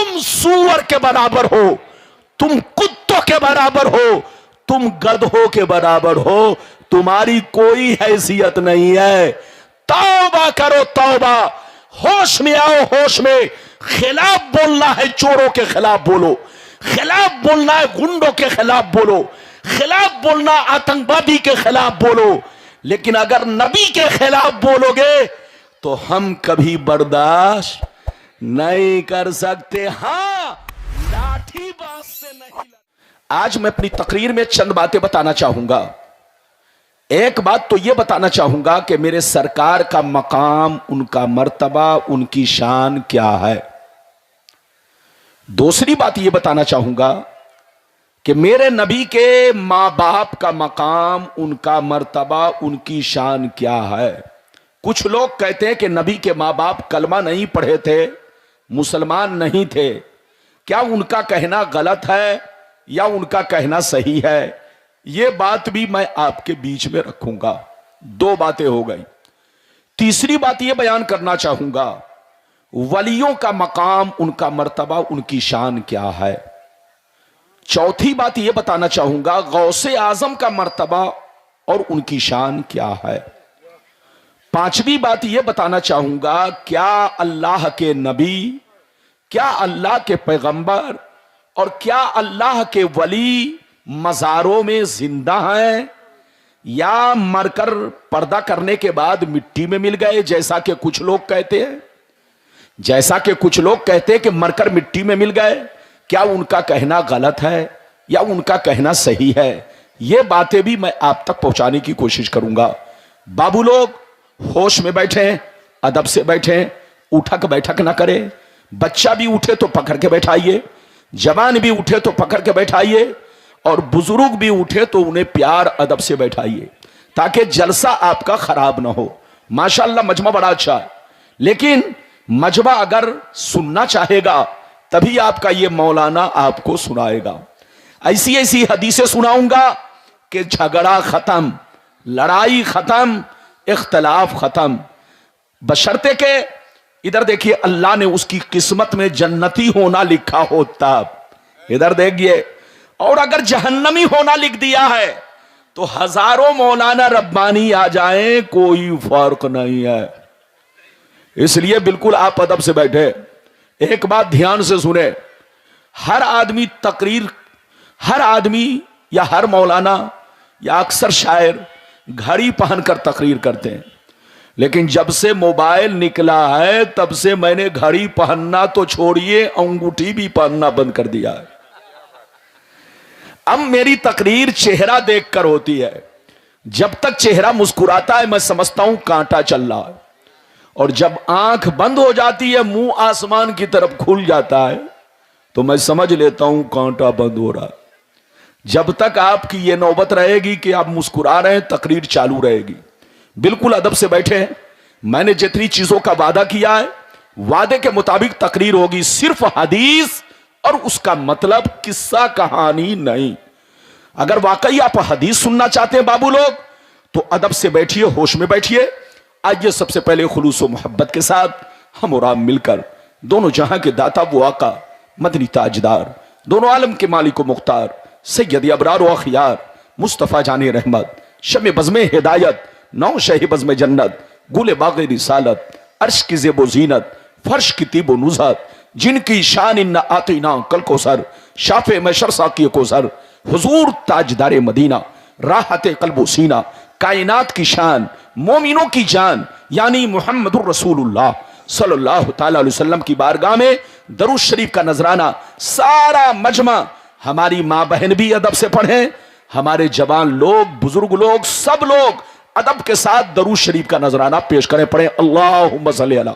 तुम सूअर के बराबर हो, तुम कुत्तों के बराबर हो, तुम गधों के बराबर हो, तुम्हारी कोई हैसियत नहीं है। तौबा करो तौबा, होश में आओ, होश में। खिलाफ बोलना है, चोरों के खिलाफ बोलो, खिलाफ बोलना है, गुंडों के खिलाफ बोलो, खिलाफ बोलना आतंकवादी के खिलाफ बोलो। लेकिन अगर नबी के खिलाफ बोलोगे तो हम कभी बर्दाश्त नहीं कर सकते। हां, लाठी बात से नहीं। आज मैं अपनी तकरीर में चंद बातें बताना चाहूंगा। एक बात तो यह बताना चाहूंगा कि मेरे सरकार का मकाम, उनका मर्तबा, उनकी शान क्या है। दूसरी बात यह बताना चाहूंगा कि मेरे नबी के मां बाप का मकाम, उनका मर्तबा, उनकी शान क्या है। कुछ लोग कहते हैं कि नबी के मां बाप कलमा नहीं पढ़े थे, मुसलमान नहीं थे। क्या उनका कहना गलत है या उनका कहना सही है? यह बात भी मैं आपके बीच में रखूंगा। दो बातें हो गई। तीसरी बात यह बयान करना चाहूंगा, वलियों का मकाम, उनका मर्तबा, उनकी शान क्या है। चौथी बात यह बताना चाहूंगा, गौसे आजम का मर्तबा और उनकी शान क्या है। पांचवी बात यह बताना चाहूंगा, क्या अल्लाह के नबी, क्या अल्लाह के पैगंबर और क्या अल्लाह के वली मज़ारों में जिंदा हैं या मरकर पर्दा करने के बाद मिट्टी में मिल गए, जैसा कि कुछ लोग कहते हैं। जैसा कि कुछ लोग कहते हैं कि मरकर मिट्टी में मिल गए। क्या उनका कहना गलत है या उनका कहना सही है? ये बातें भी मैं आप तक पहुंचाने की कोशिश करूंगा। बाबू लोग होश में बैठे, अदब से बैठे, उठक बैठक ना करें। बच्चा भी उठे तो पकड़ के बैठाइए, जवान भी उठे तो पकड़ के बैठाइए, और बुजुर्ग भी उठे तो उन्हें प्यार अदब से बैठाइए, ताकि जलसा आपका खराब ना हो। माशाअल्लाह मजमा बड़ा अच्छा है, लेकिन मजमा अगर सुनना चाहेगा तभी आपका ये मौलाना आपको सुनाएगा। ऐसी ऐसी हदीसें सुनाऊंगा कि झगड़ा खत्म, लड़ाई खत्म, इख्तलाफ खत्म। बशर्ते के इधर देखिए, अल्लाह ने उसकी किस्मत में जन्नती होना लिखा हो तब। इधर देखिए, और अगर जहन्नमी होना लिख दिया है तो हजारों मौलाना रब्बानी आ जाएं, कोई फर्क नहीं है। इसलिए बिल्कुल आप अदब से बैठे। एक बात ध्यान से सुने, हर आदमी तकरीर, हर आदमी या हर मौलाना या अक्सर शायर घड़ी पहनकर तकरीर करते हैं, लेकिन जब से मोबाइल निकला है तब से मैंने घड़ी पहनना तो छोड़िए, अंगूठी भी पहनना बंद कर दिया है। अब मेरी तकरीर चेहरा देखकर होती है। जब तक चेहरा मुस्कुराता है मैं समझता हूं कांटा चल रहा है, और जब आंख बंद हो जाती है, मुंह आसमान की तरफ खुल जाता है, तो मैं समझ लेता हूं कांटा बंद हो रहा है। जब तक आपकी यह नौबत रहेगी कि आप मुस्कुरा रहे हैं, तकरीर चालू रहेगी। बिल्कुल अदब से बैठे। मैंने जितनी चीजों का वादा किया है, वादे के मुताबिक तकरीर होगी। सिर्फ हदीस और उसका मतलब किस्सा कहानी नहीं। अगर वाकई आप हदीस सुनना चाहते हैं बाबू लोग, तो अदब से बैठिए, होश में बैठिए। आइए सबसे पहले खुलूस और मोहब्बत के साथ हम और आप मिलकर दोनों जहां के दाता वो आका, मदनी ताजदार, दोनों आलम के मालिक व मुख्तार, सैयद अबरार व अखियार, मुस्तफ़ा जाने रहमत, शमे बज़्मे हिदायत, नौ शह बज़्मे जन्नत, गुले बाग़े रिसालत, अर्श की ज़ेबो ज़ीनत, फर्श की तीबो नुज़हत, जिनकी शान इन्ना आतीना कल कोसर, शाफे मैशर साकी कोसर, हुजूर ताजदारे मदीना, राहते क़ल्बो सीना, कायनात की शान, मोमिनों की जान, यानी मुहम्मदुर रसूलुल्लाह सल्लल्लाहु तआला अलैहि वसल्लम की बारगाह में दरूद शरीफ का नजराना। सारा मजमा, हमारी माँ बहन भी अदब से पढ़ें, हमारे जवान लोग, बुजुर्ग लोग, सब लोग अदब के साथ दरूद शरीफ का नजराना पेश करें। पढ़ें अल्लाहुम्मा सल्ली अला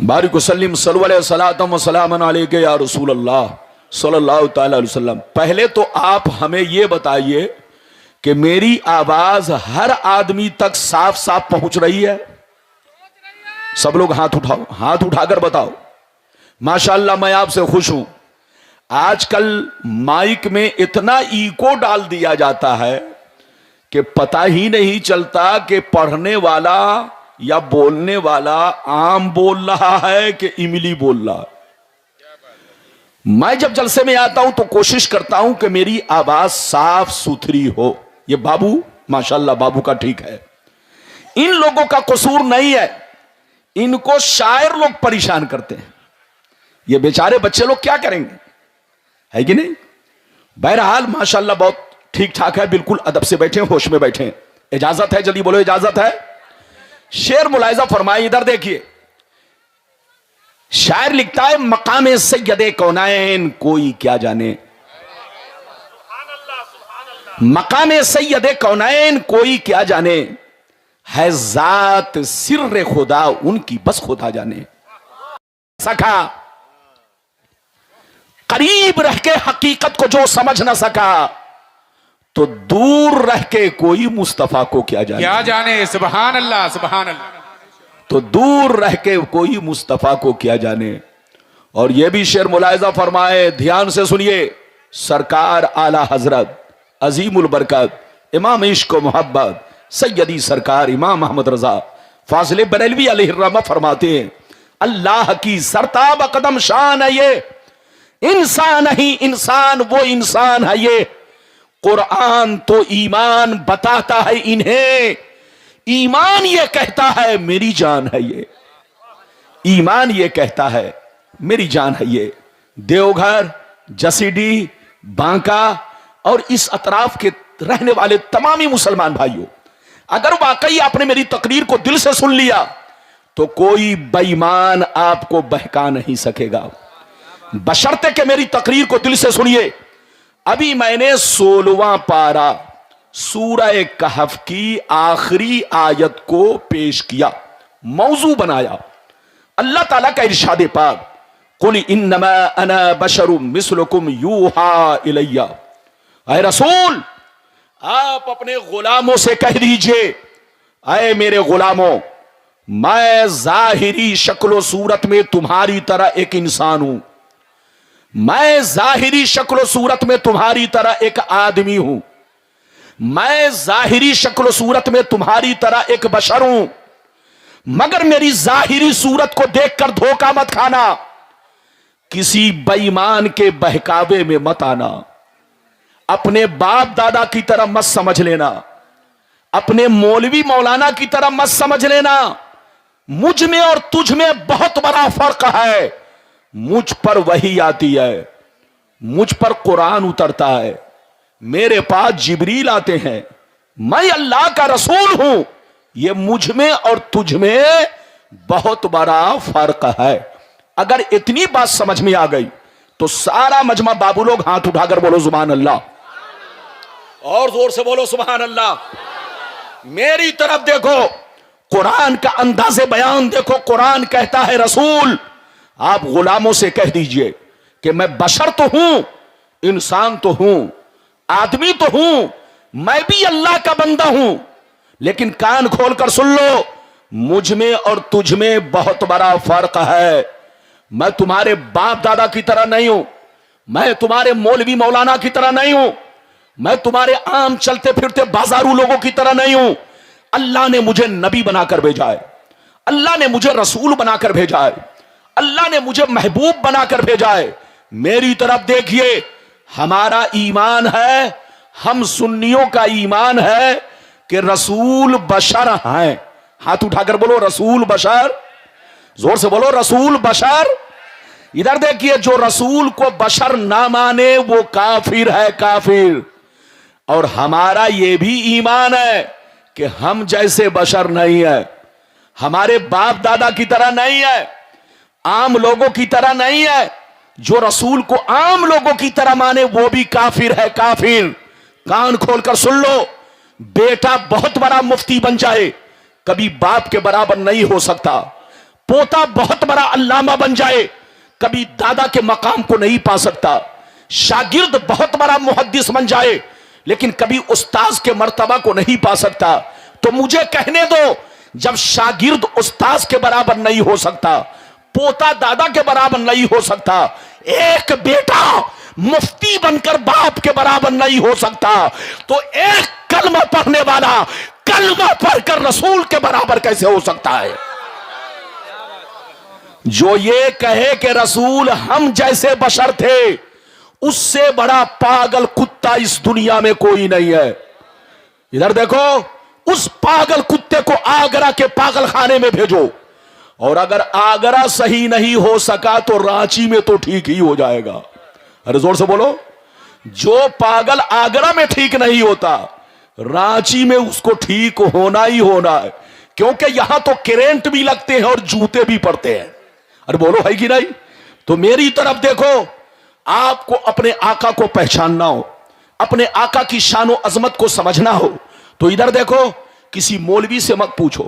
बारिक वसल्लिम सल्लल्लाहु अलैहि या रसूल अल्लाह सल्लल्लाहु तआला अलैहि वसल्लम। पहले तो आप हमें यह बताइए कि मेरी आवाज हर आदमी तक साफ साफ पहुंच रही है? सब लोग हाथ उठाओ, हाथ उठाकर बताओ। माशाअल्लाह, मैं आपसे खुश हूं। आजकल माइक में इतना इको डाल दिया जाता है कि पता ही नहीं चलता कि पढ़ने वाला या बोलने वाला आम बोल रहा है कि इमली बोल रहा है। मैं जब जलसे में आता हूं तो कोशिश करता हूं कि मेरी आवाज साफ सुथरी हो। ये बाबू माशाल्लाह बाबू का ठीक है, इन लोगों का कसूर नहीं है, इनको शायर लोग परेशान करते हैं। ये बेचारे बच्चे लोग क्या करेंगे, है कि नहीं। बहरहाल माशाल्लाह बहुत ठीक ठाक है, बिल्कुल अदब से बैठे, होश में बैठे। इजाजत है, जल्दी बोलो इजाजत है। शेर मुलाहिजा फरमाए, इधर देखिए। शायर लिखता है, मकाम सैयदे कौनैन कोई क्या जाने, मकाम सैयदे कौनैन कोई क्या जाने, है जात सिर्र खुदा उनकी बस खुदा जाने। सका करीब रह के हकीकत को जो समझ ना सका, तो दूर रह के कोई मुस्तफा को क्या जाने, क्या जाने। सुभान अल्लाह सुभान अल्लाह। तो दूर रह के कोई मुस्तफा को क्या जाने। और यह भी शेर मुलाहिजा फरमाए, ध्यान से सुनिए। सरकार आला हजरत अजीमुल बरकत इमाम इश्क मोहब्बत सैयदी सरकार इमाम अहमद रजा फाजिल बरेलवी अलैहिर्रहमा फरमाते हैं, अल्लाह की सरताब कदम शान है ये, इंसान ही इंसान वो इंसान है ये। कुरान तो ईमान बताता है इन्हें, ईमान ये कहता है मेरी जान है ये, ईमान ये कहता है मेरी जान है ये। देवघर, जसीडी, बांका और इस अतराफ के रहने वाले तमामी मुसलमान भाइयों, अगर वाकई आपने मेरी तकरीर को दिल से सुन लिया तो कोई बेईमान आपको बहका नहीं सकेगा, बशर्ते कि मेरी तकरीर को दिल से सुनिए। अभी मैंने 16वां पारा सूरह कहफ की आखिरी आयत को पेश किया, मौजू बनाया। अल्लाह ताला का इरशाद पाक, कुल इन्नमा अना बशरुम मिस्लुकुम यूहा इलैया। ऐ रसूल, आप अपने गुलामों से कह दीजिए, ऐ मेरे गुलामों, मैं जाहिरी शक्ल सूरत में तुम्हारी तरह एक इंसान हूं, मैं जाहिरी शक्ल सूरत में तुम्हारी तरह एक आदमी हूं, मैं जाहिरी शक्ल सूरत में तुम्हारी तरह एक बशर हूं, मगर मेरी जाहिरी सूरत को देखकर धोखा मत खाना, किसी बेईमान के बहकावे में मत आना, अपने बाप दादा की तरह मत समझ लेना, अपने मौलवी मौलाना की तरह मत समझ लेना। मुझ में और तुझ में बहुत बड़ा फर्क है। मुझ पर वही आती है, मुझ पर कुरान उतरता है, मेरे पास जिब्रील आते हैं, मैं अल्लाह का रसूल हूं। यह मुझ में और तुझ में बहुत बड़ा फर्क है। अगर इतनी बात समझ में आ गई तो सारा मजमा बाबू लोग हाथ उठाकर बोलो सुभान अल्लाह, और जोर से बोलो सुभान अल्लाह। मेरी तरफ देखो, कुरान का अंदाज़े बयान देखो। कुरान कहता है, रसूल आप गुलामों से कह दीजिए कि मैं बशर तो हूं, इंसान तो हूं, आदमी तो हूं, मैं भी अल्लाह का बंदा हूं, लेकिन कान खोलकर सुन लो, मुझ में और तुझ में बहुत बड़ा फर्क है। मैं तुम्हारे बाप दादा की तरह नहीं हूं, मैं तुम्हारे मौलवी मौलाना की तरह नहीं हूं, मैं तुम्हारे आम चलते फिरते बाजारू लोगों की तरह नहीं हूं। अल्लाह ने मुझे नबी बनाकर भेजा है, अल्लाह ने मुझे रसूल बनाकर भेजा है, अल्लाह ने मुझे महबूब बनाकर भेजा है। मेरी तरफ देखिए, हमारा ईमान है, हम सुन्नियों का ईमान है कि रसूल बशर हैं। हाथ उठाकर बोलो रसूल बशर, जोर से बोलो रसूल बशर। इधर देखिए, जो रसूल को बशर ना माने वो काफिर है, काफिर। और हमारा ये भी ईमान है कि हम जैसे बशर नहीं है, हमारे बाप दादा की तरह नहीं है, आम लोगों की तरह नहीं है। जो रसूल को आम लोगों की तरह माने वो भी काफिर है, काफिर। कान खोलकर सुन लो, बेटा बहुत बड़ा मुफ्ती बन जाए, कभी बाप के बराबर नहीं हो सकता। पोता बहुत बड़ा अल्लामा बन जाए, कभी दादा के मकाम को नहीं पा सकता। शागिर्द बहुत बड़ा मुहद्दिस बन जाए, लेकिन कभी उस्ताज के मर्तबा को नहीं पा सकता। तो मुझे कहने दो, जब शागिर्द उस्ताज के बराबर नहीं हो सकता, पोता दादा के बराबर नहीं हो सकता, एक बेटा मुफ्ती बनकर बाप के बराबर नहीं हो सकता, तो एक कलमा पढ़ने वाला कलमा पढ़कर रसूल के बराबर कैसे हो सकता है? जो ये कहे कि रसूल हम जैसे बशर थे, उससे बड़ा पागल कुत्ता इस दुनिया में कोई नहीं है। इधर देखो, उस पागल कुत्ते को आगरा के पागल खाने में भेजो, और अगर आगरा सही नहीं हो सका तो रांची में तो ठीक ही हो जाएगा। अरे जोर से बोलो, जो पागल आगरा में ठीक नहीं होता, रांची में उसको ठीक होना ही होना है, क्योंकि यहां तो करेंट भी लगते हैं और जूते भी पड़ते हैं। अरे बोलो, है कि नहीं? तो मेरी तरफ देखो, आपको अपने आका को पहचानना हो, अपने आका की शान और अजमत को समझना हो, तो इधर देखो, किसी मौलवी से मत पूछो,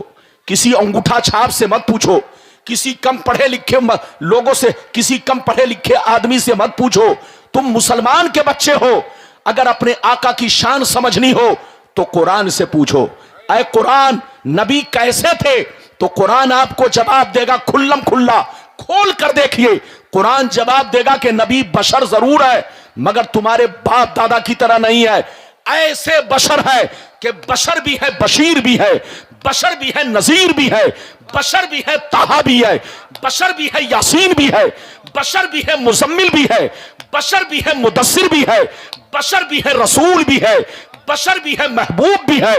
किसी अंगूठा छाप से मत पूछो, किसी कम पढ़े लिखे लोगों से, किसी कम पढ़े लिखे आदमी से मत पूछो। तुम मुसलमान के बच्चे हो, अगर अपने आका की शान समझनी हो तो कुरान से पूछो। ऐ कुरान, नबी कैसे थे? तो कुरान आपको जवाब देगा खुल्लम खुल्ला। खोल कर देखिए, कुरान जवाब देगा कि नबी बशर जरूर है, मगर तुम्हारे बाप दादा की तरह नहीं है। ऐसे बशर है कि बशर भी है, बशीर भी है, बशर भी है, नजीर भी है, बशर भी है, ताहा भी है, बशर भी है, यासीन भी है, बशर भी है, मुजम्मिल भी है, बशर भी है, मुदस्सिर भी है, बशर भी है, रसूल भी है, बशर भी है, महबूब भी है,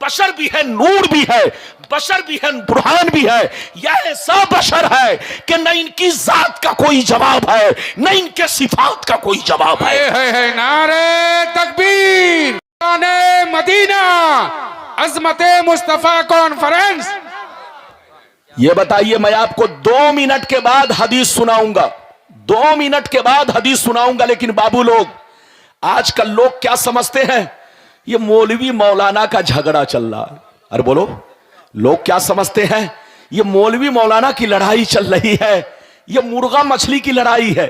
बशर भी है, नूर भी है, बशर भी है, बुरहान भी है। यह ऐसा बशर है कि न इनकी जात का कोई जवाब है, न इनके सिफात का कोई जवाब है। नारे तकबीर, शाने मदीना, अजमते मुस्तफा कॉन्फ्रेंस। ये बताइए, मैं आपको 2 मिनट के बाद हदीस सुनाऊंगा, 2 मिनट के बाद हदीस सुनाऊंगा, लेकिन बाबू लोग, आजकल लोग क्या समझते हैं? ये मौलवी मौलाना का झगड़ा चल रहा है। अरे बोलो, लोग क्या समझते हैं? ये मौलवी मौलाना की लड़ाई चल रही है, ये मुर्गा मछली की लड़ाई है,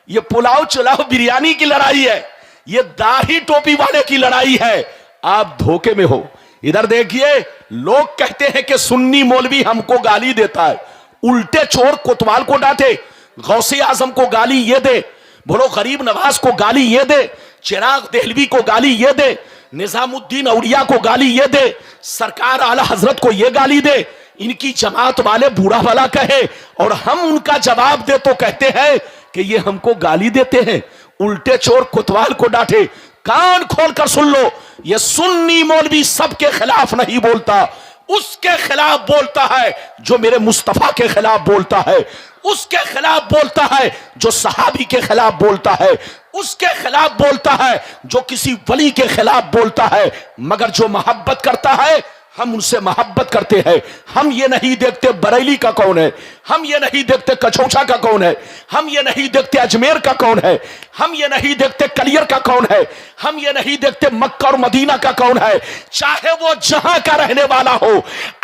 ये पुलाव चुलाव बिरयानी की लड़ाई है, ये दाढ़ी टोपी वाले की लड़ाई है। आप धोखे में हो। इधर देखिए, लोग कहते हैं कि सुन्नी मौलवी हमको गाली देता है, उल्टे चोर कोतवाल को डांटे, गौसे आजम को गाली ये दे, बोलो गरीब नवाज को गाली ये दे, चिराग देहलवी को गाली ये दे, निजामुद्दीन औलिया को गाली ये दे, सरकार आला हजरत को ये गाली दे, इनकी जमात वाले बुरा भला कहे, और हम उनका जवाब दे तो कहते हैं कि ये हमको गाली देते हैं, उल्टे चोर कोतवाल को डांटे। कान खोलकर सुन लो, ये सुन्नी मौलवी सबके खिलाफ नहीं बोलता, उसके खिलाफ बोलता है जो मेरे मुस्तफा के खिलाफ बोलता है, उसके खिलाफ बोलता है जो सहाबी के खिलाफ बोलता है, उसके खिलाफ बोलता है जो किसी वली के खिलाफ बोलता है। मगर जो मोहब्बत करता है, हम उनसे मोहब्बत करते हैं। हम ये नहीं देखते बरेली का कौन है, हम ये नहीं देखते कचौचा का कौन है, हम ये नहीं देखते अजमेर का कौन है, हम ये नहीं देखते कलियर का कौन है, हम ये नहीं देखते मक्का और मदीना का कौन है। चाहे वो जहां का रहने वाला हो,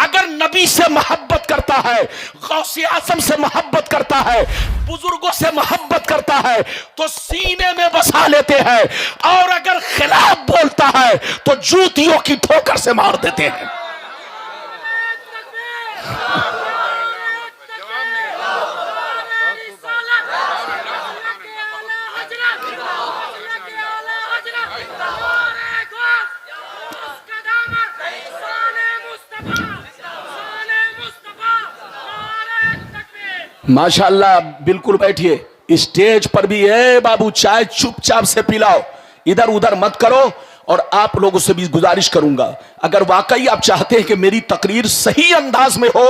अगर नबी से मोहब्बत करता है, गौसे आजम से मोहब्बत करता है, बुजुर्गों से मोहब्बत करता है, तो सीने में बसा लेते हैं, और अगर खिलाफ बोलता है तो जूतियों की ठोकर से मार देते हैं। माशाअल्लाह, बिल्कुल बैठिए। स्टेज पर भी है बाबू, चाय चुपचाप से पिलाओ, इधर उधर मत करो। और आप लोगों से भी गुजारिश करूंगा, अगर वाकई आप चाहते हैं कि मेरी तकरीर सही अंदाज में हो,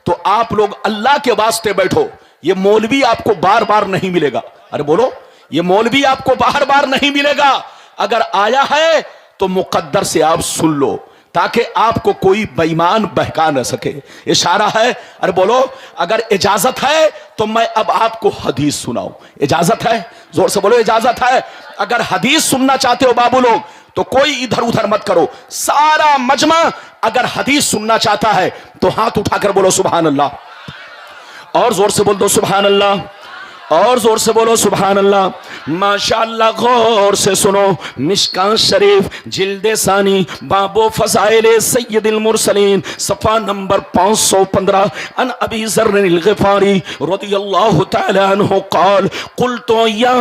तो आप लोग अल्लाह के वास्ते बैठो। ये मौलवी आपको बार बार नहीं मिलेगा। अरे बोलो, ये मौलवी आपको बार बार नहीं मिलेगा। अगर आया है तो मुकद्दर से आप सुन लो, ताकि आपको कोई बेईमान बहका न सके। इशारा है। अरे बोलो, अगर इजाजत है तो मैं अब आपको हदीस सुनाऊं। इजाजत है? जोर से बोलो, इजाजत है। अगर हदीस सुनना चाहते हो बाबू लोग, तो कोई इधर उधर मत करो, सारा मजमा अगर हदीस सुनना चाहता है तो हाथ उठाकर बोलो सुभान अल्लाह, और जोर से बोल दो सुभान अल्लाह। और जोर से बोलो सुभान अल्लाह। माशाअल्लाह, गौर से सुनो। मिशकात शरीफ जिल्दे सानी बाबो फज़ाइल सय्यदुल मुरसलीन सफ़ा नंबर 515 अन अबी ज़र्रिल ग़िफ़ारी रज़ियल्लाहु तआला अन्हु क़ाल क़ुल्तु या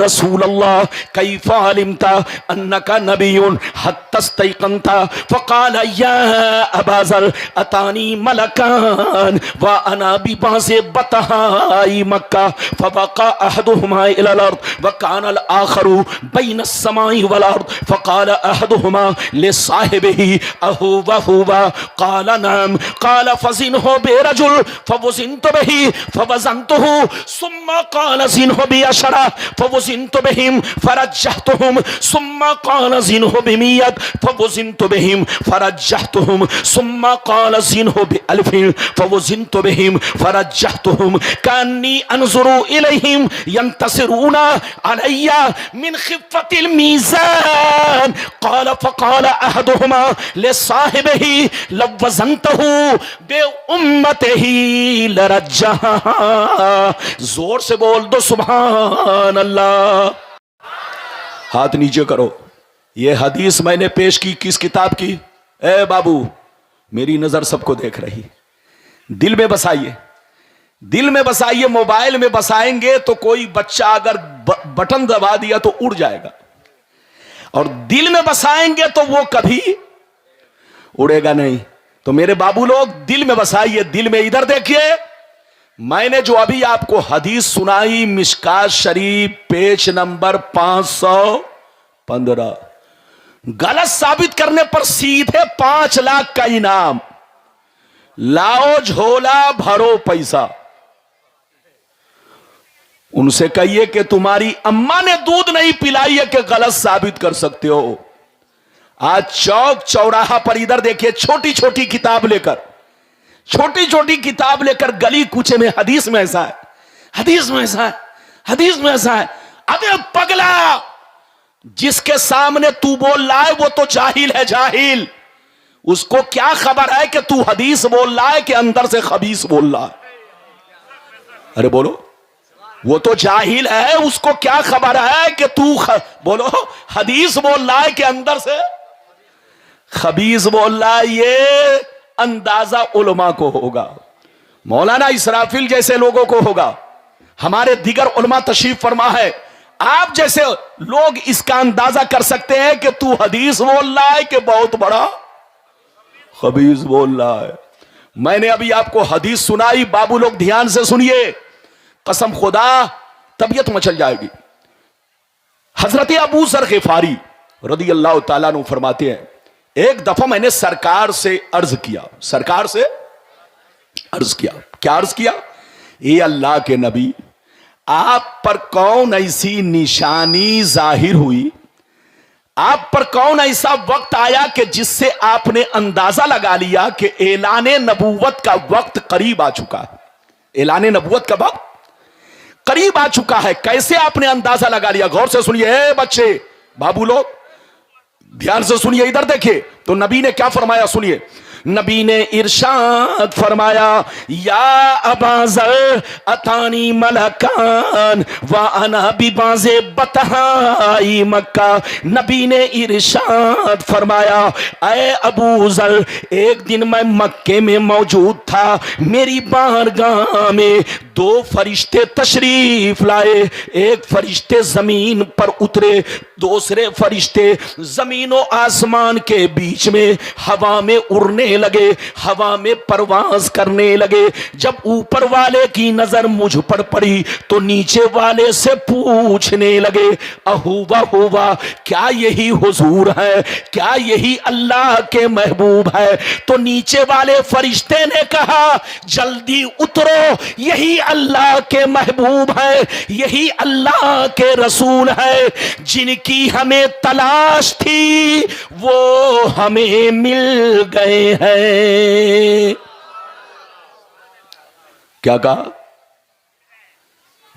रसूल अल्लाह कैफ़ अलिमता अन्नका नबियुन हत्ता इस्तयक़नता फ़क़ाल या अबा ज़र अतानी मलकान व अना बिबाज़ि बतहाई मक्का फ़बक़ा अहदुहुमा इलल अर्द व कानल आखरु बैन अस्समाई वल अर्द फ़क़ाल अहदुहुमा लिसाहिबिही अहुवा हुवा क़ाल नअम क़ाल फ़ज़िनहु बिरजुल फ़वज़िनतु बिही फ़वज़नतुहु सुम्मा क़ाल ज़िनहु बिअशरा फ़वज़िनतु बिहिम फ़रज्जहतुहुम सुम्मा क़ाल ज़िनहु बिमियत फ़वज़िनतु बिहिम फ़रज्जहतुहुम सुम्मा क़ाल ज़िनहु बिअल्फ़िन फ़वज़िनतु बिहिम फ़रज्जहतुहुम कान्नी अनज़ुरु इलैहिम यंतसिरूना अलैया मिन खिफ़्फ़तिल मीज़ान क़ाल फ़क़ाल अहदुहुमा लिसाहिबिही लव वज़नतहु बिउम्मतिही लरज्जहा। जोर से बोल दो सुभान अल्लाह। हाथ नीचे करो। ये हदीस मैंने पेश की किस किताब की? ए बाबू, मेरी नजर सबको देख रही, दिल में बसाइए, दिल में बसाइए। मोबाइल में बसाएंगे तो कोई बच्चा अगर बटन दबा दिया तो उड़ जाएगा, और दिल में बसाएंगे तो वो कभी उड़ेगा नहीं। तो मेरे बाबू लोग, दिल में बसाइए, दिल में। इधर देखिए, मैंने जो अभी आपको हदीस सुनाई मिशकात शरीफ पेज नंबर 515, गलत साबित करने पर सीधे 5 लाख का इनाम। लाओ झोला भरो पैसा। उनसे कहिए कि तुम्हारी अम्मा ने दूध नहीं पिलाई है कि गलत साबित कर सकते हो। आज चौक चौराहा पर, इधर देखिए, छोटी छोटी किताब लेकर, छोटी छोटी किताब लेकर गली कूचे में हदीस में ऐसा है, हदीस में ऐसा है, हदीस में ऐसा है। अबे पगला, जिसके सामने तू बोल रहा है वो तो जाहिल है, जाहिल। उसको क्या खबर है कि तू हदीस बोल रहा है कि अंदर से खबीस बोल रहा है? अरे बोलो, वो तो जाहिल है, उसको क्या खबर है कि तू बोलो हदीस बोल रहा है कि अंदर से खबीस बोल रहा है? ये अंदाजा उलमा को होगा, मौलाना इसराफिल जैसे लोगों को होगा, हमारे दिगर उलमा तशरीफ फरमा है। आप जैसे लोग इसका अंदाजा कर सकते हैं कि तू हदीस बोल रहा है कि बहुत बड़ा खबीस बोल रहा है। मैंने अभी आपको हदीस सुनाई, बाबू लोग ध्यान से सुनिए, कसम खुदा तबीयत मचल जाएगी। हजरत अबू ज़र ग़िफ़ारी रज़ियल्लाहु ताला अन्हु फरमाते हैं, एक दफा मैंने सरकार से अर्ज किया, सरकार से अर्ज किया। क्या अर्ज किया? ये अल्लाह के नबी, आप पर कौन ऐसी निशानी जाहिर हुई, आप पर कौन ऐसा वक्त आया कि जिससे आपने अंदाजा लगा लिया कि ऐलाने नबूवत का वक्त करीब आ चुका है? ऐलाने नबूवत का वक्त करीब आ चुका है। कैसे आपने अंदाजा लगा लिया? गौर से सुनिए बच्चे, बाबू लोग ध्यान से सुनिए, इधर देखिए। तो नबी ने क्या फरमाया, सुनिए। नबी ने इरशाद फरमाया, या अबा ज़र अतानी मलकान व अना बिबाज़े बतहाई मक्का। नबी ने इरशाद फरमाया, ऐ अबू ज़र, एक दिन मैं मक्के में मौजूद था, मेरी बारगाह में 2 फरिश्ते तशरीफ लाए। एक फरिश्ते जमीन पर उतरे, दूसरे फरिश्ते जमीन और आसमान के बीच में हवा में उड़ने लगे, हवा में परवाज करने लगे। जब ऊपर वाले की नजर मुझ पर पड़ी तो नीचे वाले से पूछने लगे, अहुवा हुवा, क्या यही हुजूर है, क्या यही अल्लाह के महबूब है? तो नीचे वाले फरिश्ते ने कहा, जल्दी उतरो, यही अल्लाह के महबूब है, यही अल्लाह के रसूल है, जिनकी हमें तलाश थी वो हमें मिल गए हैं। क्या कहा?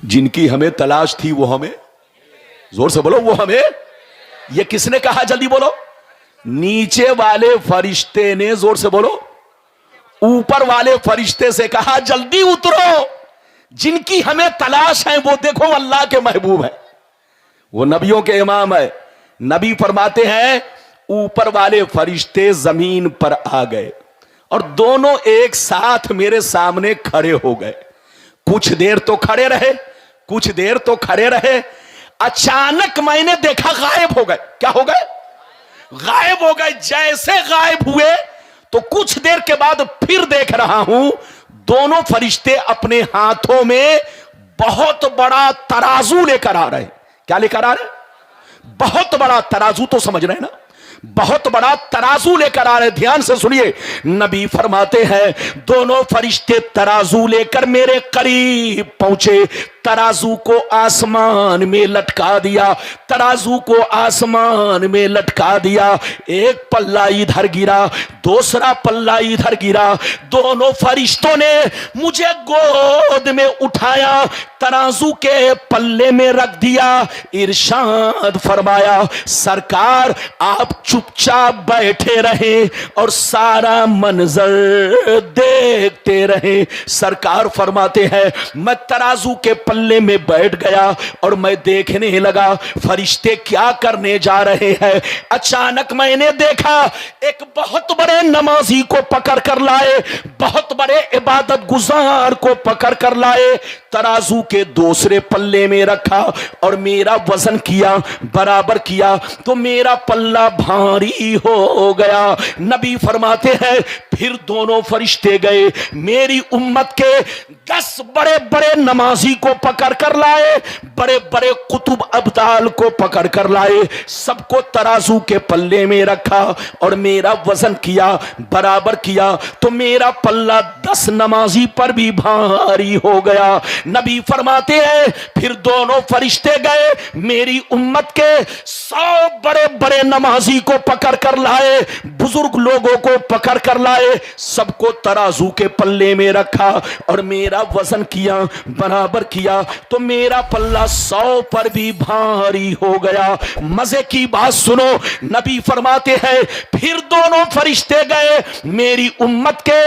जिनकी हमें तलाश थी वो हमें, जोर से बोलो, वो हमें। ये किसने कहा? जल्दी बोलो। नीचे वाले फरिश्ते ने, जोर से बोलो, ऊपर वाले फरिश्ते से कहा, जल्दी उतरो, जिनकी हमें तलाश है वो देखो अल्लाह के महबूब है, वो नबियों के इमाम है। नबी फरमाते हैं ऊपर वाले फरिश्ते जमीन पर आ गए और दोनों एक साथ मेरे सामने खड़े हो गए। कुछ देर तो खड़े रहे, कुछ देर तो खड़े रहे, अचानक मैंने देखा गायब हो गए। क्या हो गए? गायब हो गए। जैसे गायब हुए तो कुछ देर के बाद फिर देख रहा हूं दोनों फरिश्ते अपने हाथों में बहुत बड़ा तराजू लेकर आ रहे हैं। क्या लेकर आ रहे हैं? बहुत बड़ा तराजू, तो समझ रहे हैं ना, बहुत बड़ा तराजू लेकर आ रहे। ध्यान से सुनिए, नबी फरमाते हैं दोनों फरिश्ते तराजू लेकर मेरे करीब पहुंचे, तराजू को आसमान में लटका दिया, तराजू को आसमान में लटका दिया। एक पल्ला इधर गिरा, दूसरा पल्ला इधर गिरा। दोनों फरिश्तों ने मुझे गोद में उठाया, तराजू के पल्ले में रख दिया। इरशाद फरमाया सरकार आप चुपचाप बैठे रहे और सारा मंजर देखते रहे। सरकार फरमाते हैं मैं तराजू के पल्ले में बैठ गया और मैं देखने लगा फरिश्ते क्या करने जा रहे हैं। अचानक मैंने देखा एक बहुत बड़े नमाजी को पकड़ कर लाए, बहुत बड़े इबादत गुजार को पकड़ कर लाए, तराजू के दूसरे पल्ले में रखा और मेरा वजन किया, बराबर किया तो मेरा पल्ला भारी हो गया। नबी फरमाते हैं फिर दोनों फरिश्ते गए, मेरी उम्मत के 10 बड़े बड़े नमाजी को पकड़ कर लाए, बड़े बड़े कुतुब अब्दाल को पकड़ कर लाए, सबको तराजू के पल्ले में रखा और मेरा वजन किया, बराबर किया तो मेरा पल्ला 10 नमाजी पर भी भारी हो गया। नबी फरमाते हैं फिर दोनों फरिश्ते गए, मेरी उम्मत के 100 बड़े बड़े नमाजी को पकड़ कर लाए, बुजुर्ग लोगों को पकड़ कर लाए, सबको तराजू के पल्ले में रखा और मेरा वजन किया, बराबर किया तो मेरा पल्ला 100 पर भी भारी हो गया। मजे की बात सुनो, नबी फरमाते हैं फिर दोनों फरिश्ते गए, मेरी उम्मत के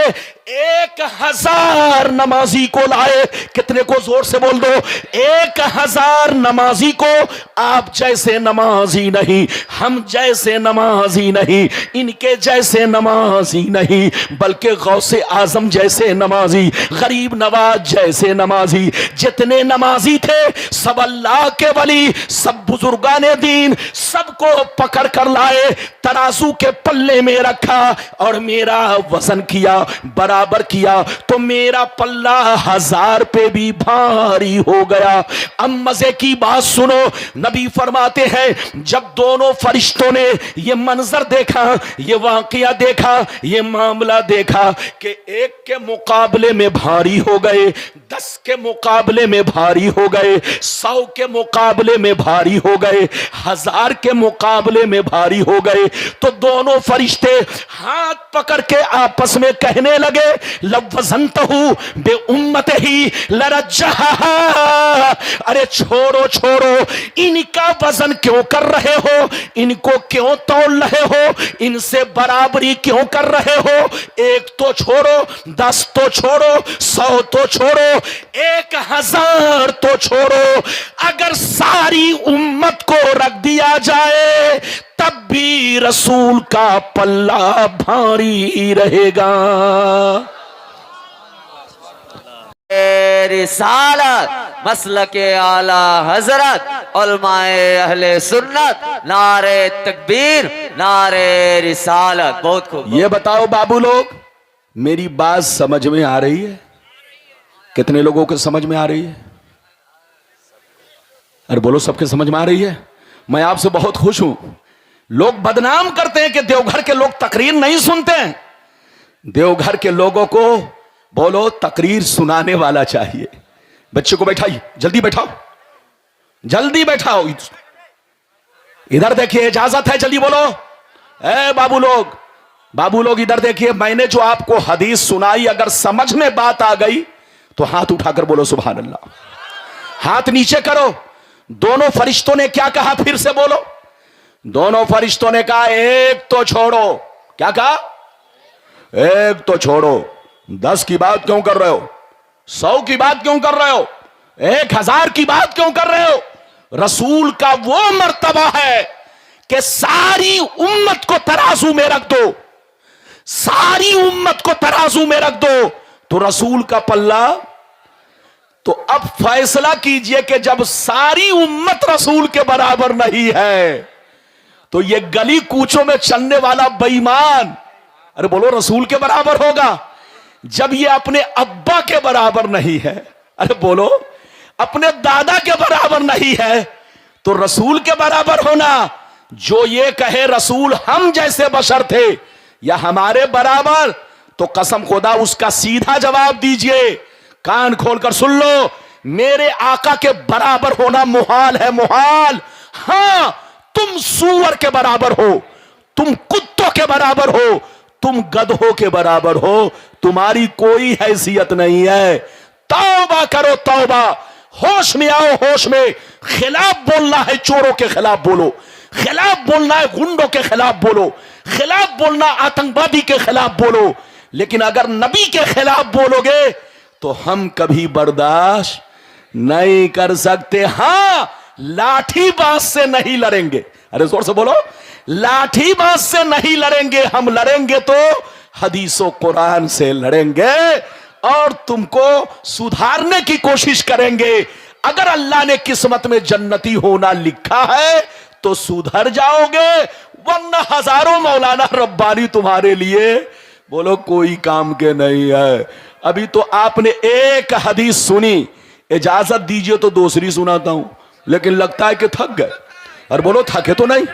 1000 नमाजी को लाए। कितने को? जोर से बोल दो। 1000 नमाजी को। आप जैसे नमाजी नहीं, हम जैसे नमाजी नहीं, इनके जैसे नमाजी नहीं, बल्कि गौसे आजम जैसे नमाजी, गरीब नवाज जैसे नमाजी, जितने नमाजी थे सब अल्लाह के वली, सब बुजुर्गाने दीन, सबको पकड़ कर लाए, तराजू के पल्ले में रखा और मेरा वजन किया, बराबर किया तो मेरा पल्ला 1000 पे भी भारी हो गया। अब मजे की बात सुनो, नबी फरमाते हैं जब दोनों फरिश्तों ने ये मंजर देखा, ये वाकया देखा, ये मामला देखा कि एक के मुकाबले में भारी हो गए, 10 के मुकाबले में भारी हो गए, 100 के मुकाबले में भारी हो गए, 1000 के मुकाबले में भारी हो गए, तो दोनों फरिश्ते हाथ पकड़ के आपस में कहने लगे लवज़नतहु बे उम्मत ही लरज्जहा। अरे छोड़ो छोड़ो, इनका वजन क्यों कर रहे हो, इनको क्यों तौल रहे हो, इनसे बराबरी क्यों कर रहे हो। 1 तो छोड़ो, 10 तो छोड़ो, 100 तो छोड़ो, 1000 तो छोड़ो, अगर सारी उम्मत को रख दिया जाए तब भी रसूल का पल्ला भारी रहेगा। रिसालत मसलके आला हजरत उलमाए अहले सुन्नत, नारे तकबीर, नारे रिसालत। बहुत खूब। ये बताओ बाबू लोग, मेरी बात समझ में आ रही है? कितने लोगों को समझ में आ रही है? अरे बोलो, सबके समझ में आ रही है? मैं आपसे बहुत खुश हूं। लोग बदनाम करते हैं कि देवघर के लोग तकरीर नहीं सुनते हैं। देवघर के लोगों को बोलो तकरीर सुनाने वाला चाहिए। बच्चे को बैठाइए, जल्दी बैठाओ, जल्दी बैठाओ। इधर देखिए, इजाजत है, जल्दी बोलो। ए बाबू लोग इधर देखिए, मैंने जो आपको हदीस सुनाई, अगर समझ में बात आ गई तो हाथ उठाकर बोलो सुभान अल्लाह। हाथ नीचे करो। दोनों फरिश्तों ने क्या कहा, फिर से बोलो। दोनों फरिश्तों ने कहा 1 तो छोड़ो। क्या कहा? 1 तो छोड़ो। 10 की बात क्यों कर रहे हो? 100 की बात क्यों कर रहे हो? 1000 की बात क्यों कर रहे हो? रसूल का वो मर्तबा है कि सारी उम्मत को तराजू में रख दो, सारी उम्मत को तराजू में रख दो तो रसूल का पल्ला। तो अब फैसला कीजिए कि जब सारी उम्मत रसूल के बराबर नहीं है तो ये गली कूचों में चलने वाला बेईमान, अरे बोलो, रसूल के बराबर होगा? जब ये अपने अब्बा के बराबर नहीं है, अरे बोलो, अपने दादा के बराबर नहीं है तो रसूल के बराबर होना। जो ये कहे रसूल हम जैसे बशर थे या हमारे बराबर, तो कसम खुदा उसका सीधा जवाब दीजिए, कान खोलकर सुन लो, मेरे आका के बराबर होना मुहाल है, मुहाल। हां, तुम सूअर के बराबर हो, तुम कुत्तों के बराबर हो, तुम गधों के बराबर हो, तुम्हारी कोई हैसियत नहीं है। तौबा करो, तौबा, होश में आओ, होश में। खिलाफ बोलना है, चोरों के खिलाफ बोलो, खिलाफ बोलना है, गुंडों के खिलाफ बोलो, खिलाफ बोलना आतंकवादी के खिलाफ बोलो, लेकिन अगर नबी के खिलाफ बोलोगे तो हम कभी बर्दाश्त नहीं कर सकते। हां, लाठी बांस से नहीं लड़ेंगे, अरे जोर से बोलो, लाठी बांस से नहीं लड़ेंगे, हम लड़ेंगे तो हदीसों कुरान से लड़ेंगे और तुमको सुधारने की कोशिश करेंगे। अगर अल्लाह ने किस्मत में जन्नती होना लिखा है तो सुधर जाओगे, वरना हजारों मौलाना रब्बानी तुम्हारे लिए बोलो कोई काम के नहीं है। अभी तो आपने एक हदीस सुनी, इजाजत दीजिए तो दूसरी सुनाता हूं, लेकिन लगता है कि थक गए। और बोलो, थके तो नहीं,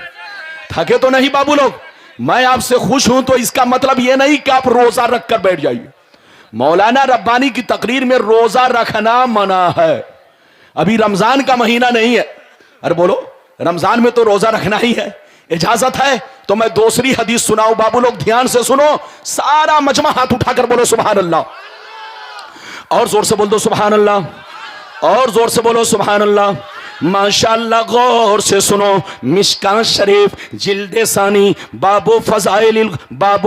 थके तो नहीं बाबू लोग। मैं आपसे खुश हूं तो इसका मतलब यह नहीं कि आप रोजा रख कर बैठ जाइए। मौलाना रब्बानी की तकरीर में रोजा रखना मना है। अभी रमजान का महीना नहीं है, अरे बोलो, रमजान में तो रोजा रखना ही है, इजाजत है। तो मैं दूसरी हदीस सुनाऊं, बाबू लोग ध्यान से सुनो, सारा मजमा हाथ उठाकर बोलो सुभान अल्लाह, और जोर से बोल दो सुभान अल्लाह, और जोर से बोलो सुभान अल्लाह। माशाअल्लाह, गौर से सुनो, मिशकात शरीफ जिल्दे सानी बाबो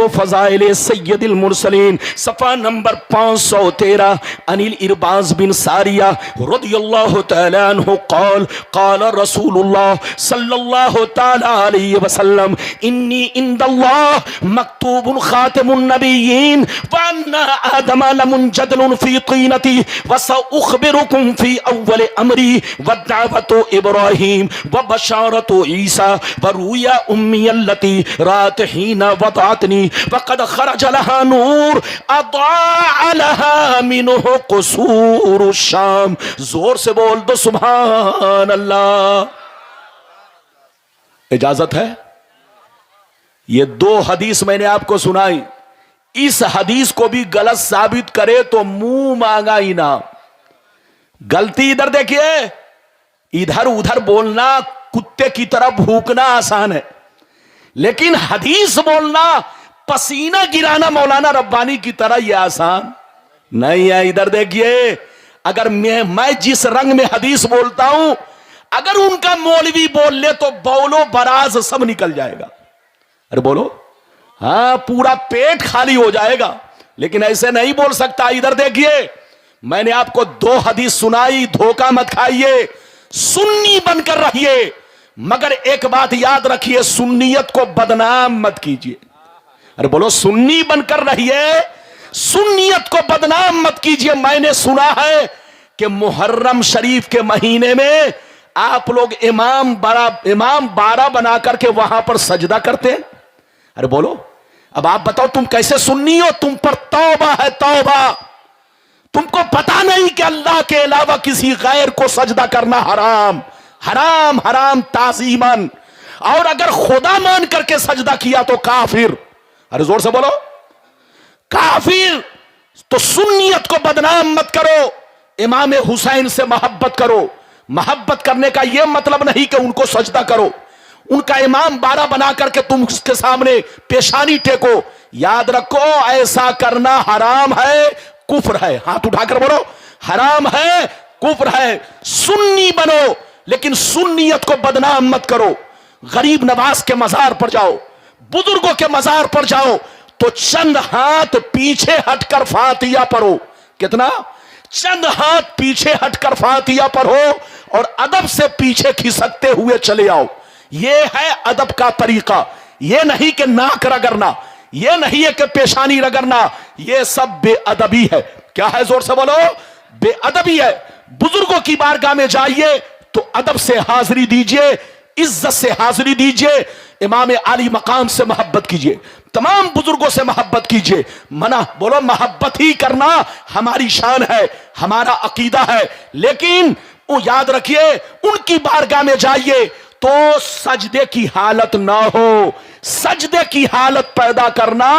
फजाइल सैयदुल मुरसलीन सफा नंबर 513, अनिल इरबाज बिन सारिया रदियल्लाहु तआला अन्हु क़ाल क़ाल रसूलुल्लाह सल्लल्लाहु तआला अलैहि वसल्लम इन्नी इंदल्लाह मक्तूबुन खातिमुन नबिय्यीन व अन्ना आदम लमुनजदलुन फी तीनती व सउखबिरुकुम फी अव्वल अमरी व तो इब्राहिम व बशारत ईसा व रुया उम्मी अल्लती रात हीना वदातनी वक़द खरज लहा नूर अदा लहा मिनहु क़ुसूर शाम। जोर से बोल दो सुभान अल्लाह। इजाजत है? ये 2 हदीस मैंने आपको सुनाई, इस हदीस को भी गलत साबित करे तो मुंह मांगा इनाम। गलती इधर देखिए, इधर उधर बोलना, कुत्ते की तरह भूकना आसान है, लेकिन हदीस बोलना, पसीना गिराना मौलाना रब्बानी की तरह यह आसान नहीं है। इधर देखिए, अगर मैं जिस रंग में हदीस बोलता हूं, अगर उनका मौलवी बोल ले तो बौलो बराज सब निकल जाएगा। अरे बोलो, हां, पूरा पेट खाली हो जाएगा, लेकिन ऐसे नहीं बोल सकता। इधर देखिए, मैंने आपको 2 हदीस सुनाई, धोखा मत खाइए, सुन्नी बनकर रहिए, मगर एक बात याद रखिए, सुन्नियत को बदनाम मत कीजिए। अरे बोलो, सुन्नी बनकर रहिए, सुन्नियत को बदनाम मत कीजिए। मैंने सुना है कि मुहर्रम शरीफ के महीने में आप लोग इमाम 12 बना करके वहां पर सजदा करते हैं। अरे बोलो, अब आप बताओ, तुम कैसे सुन्नी हो? तुम पर तौबा है, तौबा। तुमको पता नहीं कि अल्लाह के अलावा किसी गैर को सजदा करना हराम, हराम, हराम ताज़ीमन, और अगर खुदा मान करके सजदा किया तो काफिर। अरे जोर से बोलो, काफिर। तो सुन्नियत को बदनाम मत करो, इमाम हुसैन से मोहब्बत करो। मोहब्बत करने का यह मतलब नहीं कि उनको सजदा करो, उनका इमाम 12 बना करके तुम उसके सामने पेशानी टेको। याद रखो, ऐसा करना हराम है, कुफ्र है। हाथ उठाकर बोलो, हराम है, कुफ्र है। सुन्नी बनो, लेकिन सुन्नियत को बदनाम मत करो। गरीब नवाज के मजार पर जाओ, बुजुर्गों के मजार पर जाओ तो चंद हाथ पीछे हटकर फातिया पढ़ो। कितना? चंद हाथ पीछे हटकर फातिया पढ़ो और अदब से पीछे खिसकते हुए चले आओ। यह है अदब का तरीका। यह नहीं कि नाक रगड़ना, यह नहीं है कि पेशानी रगड़ना, यह सब बेअदबी है। क्या है? जोर से बोलो। बेअदबी है। बुजुर्गों की बारगाह में जाइए तो अदब से हाजिरी दीजिए, इज्जत से हाजिरी दीजिए, इमाम आली मकाम से मोहब्बत कीजिए, तमाम बुजुर्गों से मोहब्बत कीजिए। मना बोलो, मोहब्बत ही करना हमारी शान है, हमारा अकीदा है। लेकिन वो याद रखिए, उनकी बारगाह में जाइए तो सजदे की हालत ना हो। सजदे की हालत पैदा करना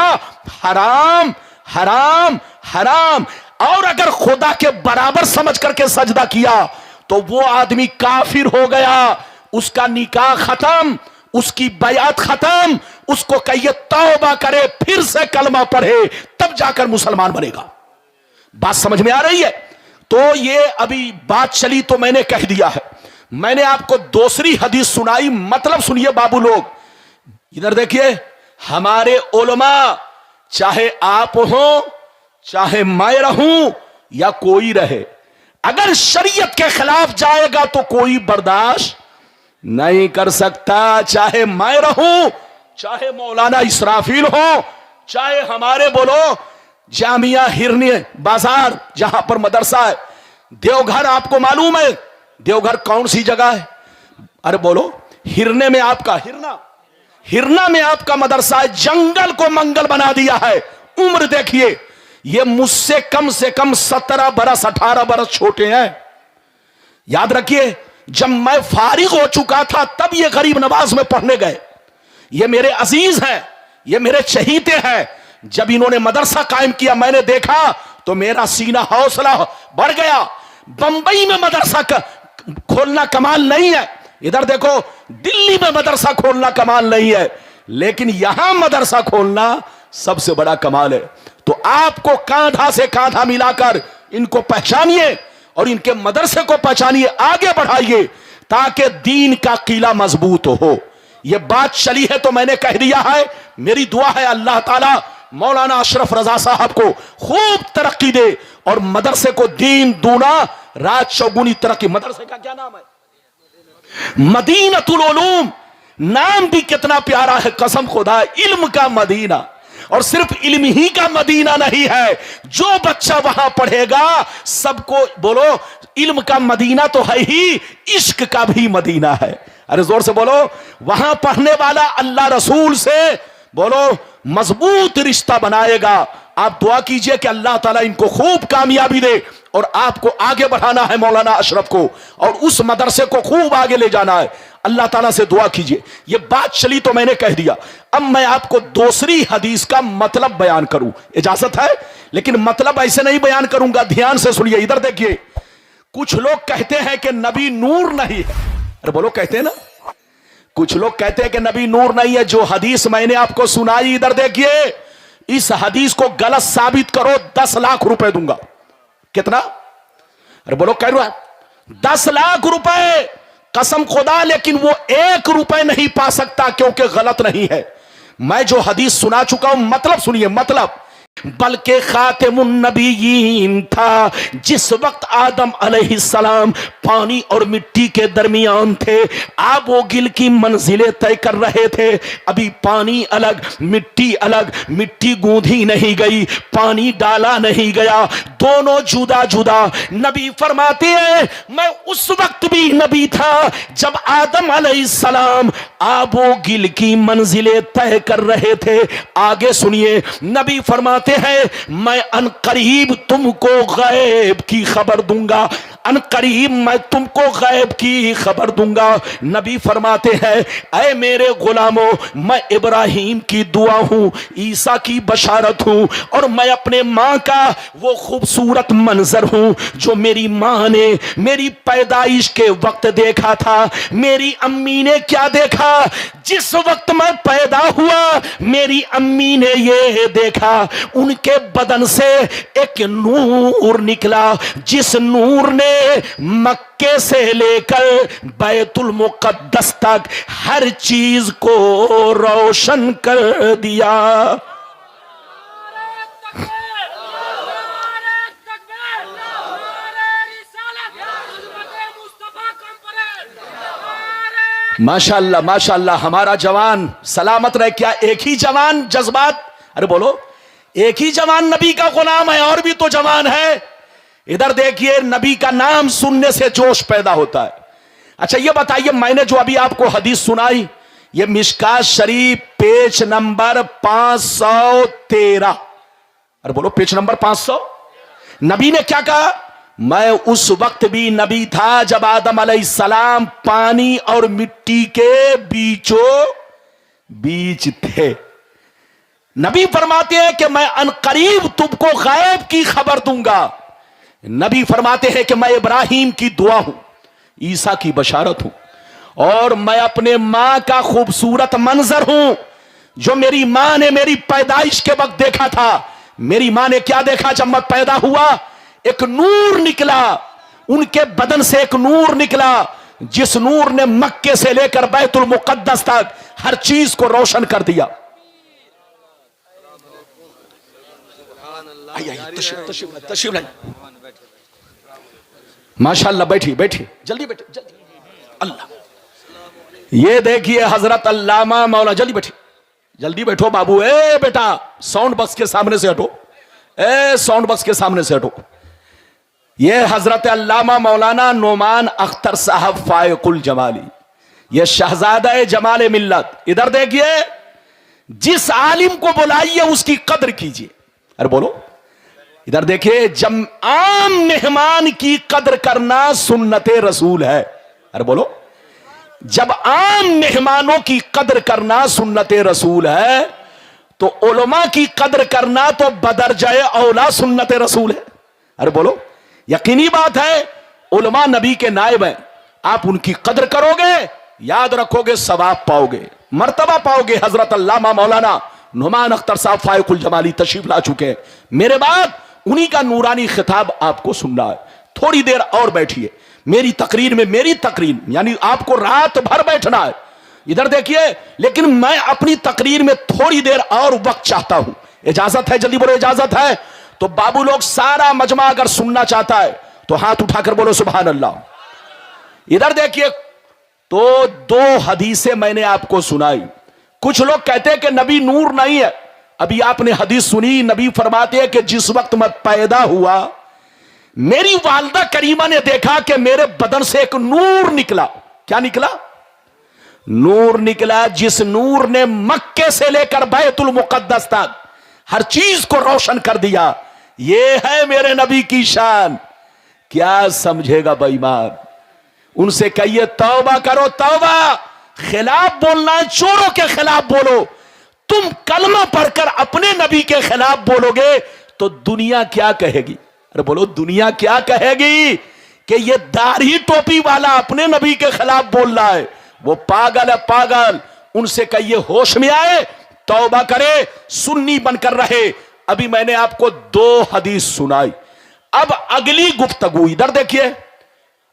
हराम, हराम, हराम। और अगर खुदा के बराबर समझ करके सजदा किया तो वो आदमी काफिर हो गया। उसका निकाह खत्म, उसकी बयात खत्म। उसको कहिए तौबा करे, फिर से कलमा पढ़े, तब जाकर मुसलमान बनेगा। बात समझ में आ रही है? तो ये अभी बात चली तो मैंने कह दिया है। मैंने आपको दूसरी हदीस सुनाई, मतलब सुनिए बाबू लोग, इधर देखिए। हमारे उलमा, चाहे आप हो, चाहे मैं रहूं या कोई रहे, अगर शरीयत के खिलाफ जाएगा तो कोई बर्दाश्त नहीं कर सकता। चाहे मैं रहूं, चाहे मौलाना इसराफील हो, चाहे हमारे बोलो जामिया हिरनी बाजार जहां पर मदरसा है। देवघर आपको मालूम है देवघर कौन सी जगह है? अरे बोलो, हिरने में आपका हिरना में आपका मदरसा है। जंगल को मंगल बना दिया है। उम्र देखिए, ये मुझसे कम से कम 17 बरस 18 बरस छोटे हैं। याद रखिए, जब मैं फारिग हो चुका था तब ये गरीब नवाज में पढ़ने गए। ये मेरे अजीज हैं, ये मेरे चहीते हैं। जब इन्होंने मदरसा कायम किया मैंने देखा तो मेरा सीना हौसला बढ़ गया। बंबई में मदरसा खोलना कमाल नहीं है, इधर देखो दिल्ली में मदरसा खोलना कमाल नहीं है, लेकिन यहां मदरसा खोलना सबसे बड़ा कमाल है। तो आपको कांधा से कांधा मिलाकर इनको पहचानिए और इनके मदरसे को पहचानिए, आगे बढ़ाइए ताकि दीन का किला मजबूत हो। यह बात चली है तो मैंने कह दिया है। मेरी दुआ है अल्लाह ताला मौलाना अशरफ रजा साहब को खूब तरक्की दे और मदरसे को दीन दूना रात चौगुनी तरक्की। मदरसे का क्या नाम है? मदीनतुल उलूम। नाम भी कितना प्यारा है, कसम खुदा, इल्म का मदीना। और सिर्फ इल्म ही का मदीना नहीं है, जो बच्चा वहां पढ़ेगा सबको बोलो इल्म का मदीना तो है ही, इश्क का भी मदीना है। अरे जोर से बोलो, वहां पढ़ने वाला अल्लाह रसूल से बोलो मजबूत रिश्ता बनाएगा। आप दुआ कीजिए कि अल्लाह ताला इनको खूब कामयाबी दे और आपको आगे बढ़ाना है मौलाना अशरफ को, और उस मदरसे को खूब आगे ले जाना है। अल्लाह ताला से दुआ कीजिए। ये बात चली तो मैंने कह दिया। अब मैं आपको दूसरी हदीस का मतलब बयान करूं, इजाजत है? लेकिन मतलब ऐसे नहीं बयान करूंगा, ध्यान से सुनिए। इधर देखिए, कुछ लोग कहते हैं कि नबी नूर नहीं है। अरे बोलो, कहते हैं ना, कुछ लोग कहते हैं कि नबी नूर नहीं है। जो हदीस मैंने आपको सुनाई, इधर देखिए, इस हदीस को गलत साबित करो 10 लाख रुपए दूंगा। कितना? अरे बोलो, कह रहा 10 लाख रुपए, कसम खुदा, लेकिन वो 1 रुपए नहीं पा सकता क्योंकि गलत नहीं है। मैं जो हदीस सुना चुका हूं, मतलब सुनिए, मतलब बल्कि खातिमुन नबीयीन था। जिस वक्त आदम अलैहिस्सलाम पानी और मिट्टी के दरमियान थे, आबो गिल की मंजिलें तय कर रहे थे। अभी पानी अलग, मिट्टी अलग, मिट्टी गूंधी नहीं गई, पानी डाला नहीं गया, दोनों जुदा जुदा। नबी फरमाते हैं, मैं उस वक्त भी नबी था जब आदम अलैहिस्सलाम आबो गिल की मंजिलें तय कर रहे थे। आगे सुनिए, नबी फरमाते है, मैं अनकरीब तुमको गैब की खबर दूंगा, अनकरीब मैं तुमको गैब की खबर दूंगा। नबी फरमाते हैं, ऐ मेरे गुलामों, मैं इब्राहिम की दुआ हूं, ईसा की बशारत हूं, और मैं अपने मां का वो खूबसूरत मंजर हूं जो मेरी मां ने मेरी पैदाइश के वक्त देखा था। मेरी अम्मी ने क्या देखा? जिस वक्त मैं पैदा हुआ मेरी अम्मी ने ये देखा, उनके बदन से एक नूर निकला, जिस नूर ने मक्के से लेकर बैतुल मुकद्दस तक हर चीज को रोशन कर दिया। माशाल्लाह माशाल्लाह, हमारा जवान सलामत रहे। क्या एक ही जवान जज्बात? अरे बोलो, एक ही जवान नबी का गुलाम है, और भी तो जवान है। इधर देखिए, नबी का नाम सुनने से जोश पैदा होता है। अच्छा ये बताइए, मैंने जो अभी आपको हदीस सुनाई, ये मिशकात शरीफ पेज नंबर 513। अरे बोलो, पेज नंबर 500। नबी ने क्या कहा? मैं उस वक्त भी नबी था जब आदम अलैहिस्सलाम पानी और मिट्टी के बीचों बीच थे। नबी फरमाते हैं कि मैं अनकरीब तुमको गायब की खबर दूंगा। नबी फरमाते हैं कि मैं इब्राहिम की दुआ हूं, ईसा की बशारत हूं, और मैं अपने मां का खूबसूरत मंजर हूं जो मेरी मां ने मेरी पैदाइश के वक्त देखा था। मेरी मां ने क्या देखा? जब मैं पैदा हुआ, एक नूर निकला, उनके बदन से एक नूर निकला, जिस नूर ने मक्के से लेकर बैतुल मुकद्दस तक हर चीज को रोशन कर दिया। तशरीफ लाइए। माशाअल्लाह, बैठिए बैठिए, जल्दी बैठिए, जल्दी। अल्लाह, ये देखिए हजरत अल्लामा मौलाना, जल्दी बैठिए, जल्दी बैठो बाबू। ए बेटा, साउंड बॉक्स के सामने से हटो, ए साउंड बॉक्स के सामने से हटो। ये हजरत अल्लामा मौलाना नोमान अख्तर साहब फायकुल जमाली, ये शहजादा जमाल मिल्लत। इधर देखिए, जिस आलिम को बुलाइए उसकी कद्र कीजिए। अरे बोलो, इधर देखिए, जब आम मेहमान की कद्र करना सुन्नते रसूल है। अरे बोलो, जब आम मेहमानों की कद्र करना सुन्नते रसूल है, तो उलमा की कद्र करना तो बदरजाए औला सुन्नते रसूल है। अरे बोलो, यकीनी बात है, उलमा नबी के नायब हैं। आप उनकी कद्र करोगे, याद रखोगे, सवाब पाओगे, मर्तबा पाओगे। हजरत अल्लामा मौलाना नुमान अख्तर साहब फायकुल जमाली तशरीफ ला चुके हैं। मेरे बाद उन्हीं का नूरानी खिताब आपको सुनना है। थोड़ी देर और बैठिए मेरी तकरीर में। मेरी तकरीर यानी आपको रात भर बैठना है। इधर देखिए, लेकिन मैं अपनी तकरीर में थोड़ी देर और वक्त चाहता हूं। इजाजत है? जल्दी बोलो, इजाजत है? तो बाबू लोग, सारा मजमा अगर सुनना चाहता है तो हाथ उठाकर बोलो सुभान अल्लाह। इधर देखिए, तो दो हदीसें मैंने आपको सुनाई। कुछ लोग कहते हैं कि नबी नूर नहीं है। अभी आपने हदीस सुनी, नबी फरमाते हैं कि जिस वक्त मैं पैदा हुआ, मेरी वालिदा करीमा ने देखा कि मेरे बदन से एक नूर निकला। क्या निकला? नूर निकला, जिस नूर ने मक्के से लेकर बैतुल मुकद्दस तक हर चीज को रोशन कर दिया। यह है मेरे नबी की शान। क्या समझेगा बेईमान? उनसे कहिए तौबा करो, तौबा। खिलाफ बोलना है, चोरों के खिलाफ बोलो। तुम कलमा पढ़कर अपने नबी के खिलाफ बोलोगे तो दुनिया क्या कहेगी? अरे बोलो, दुनिया क्या कहेगी कि ये दाढ़ी टोपी वाला अपने नबी के खिलाफ बोल रहा है? वो पागल है, पागल। उनसे कहिए होश में आए, तौबा करे, सुन्नी बनकर रहे। अभी मैंने आपको दो हदीस सुनाई। अब अगली गुफ्तगू, इधर देखिए,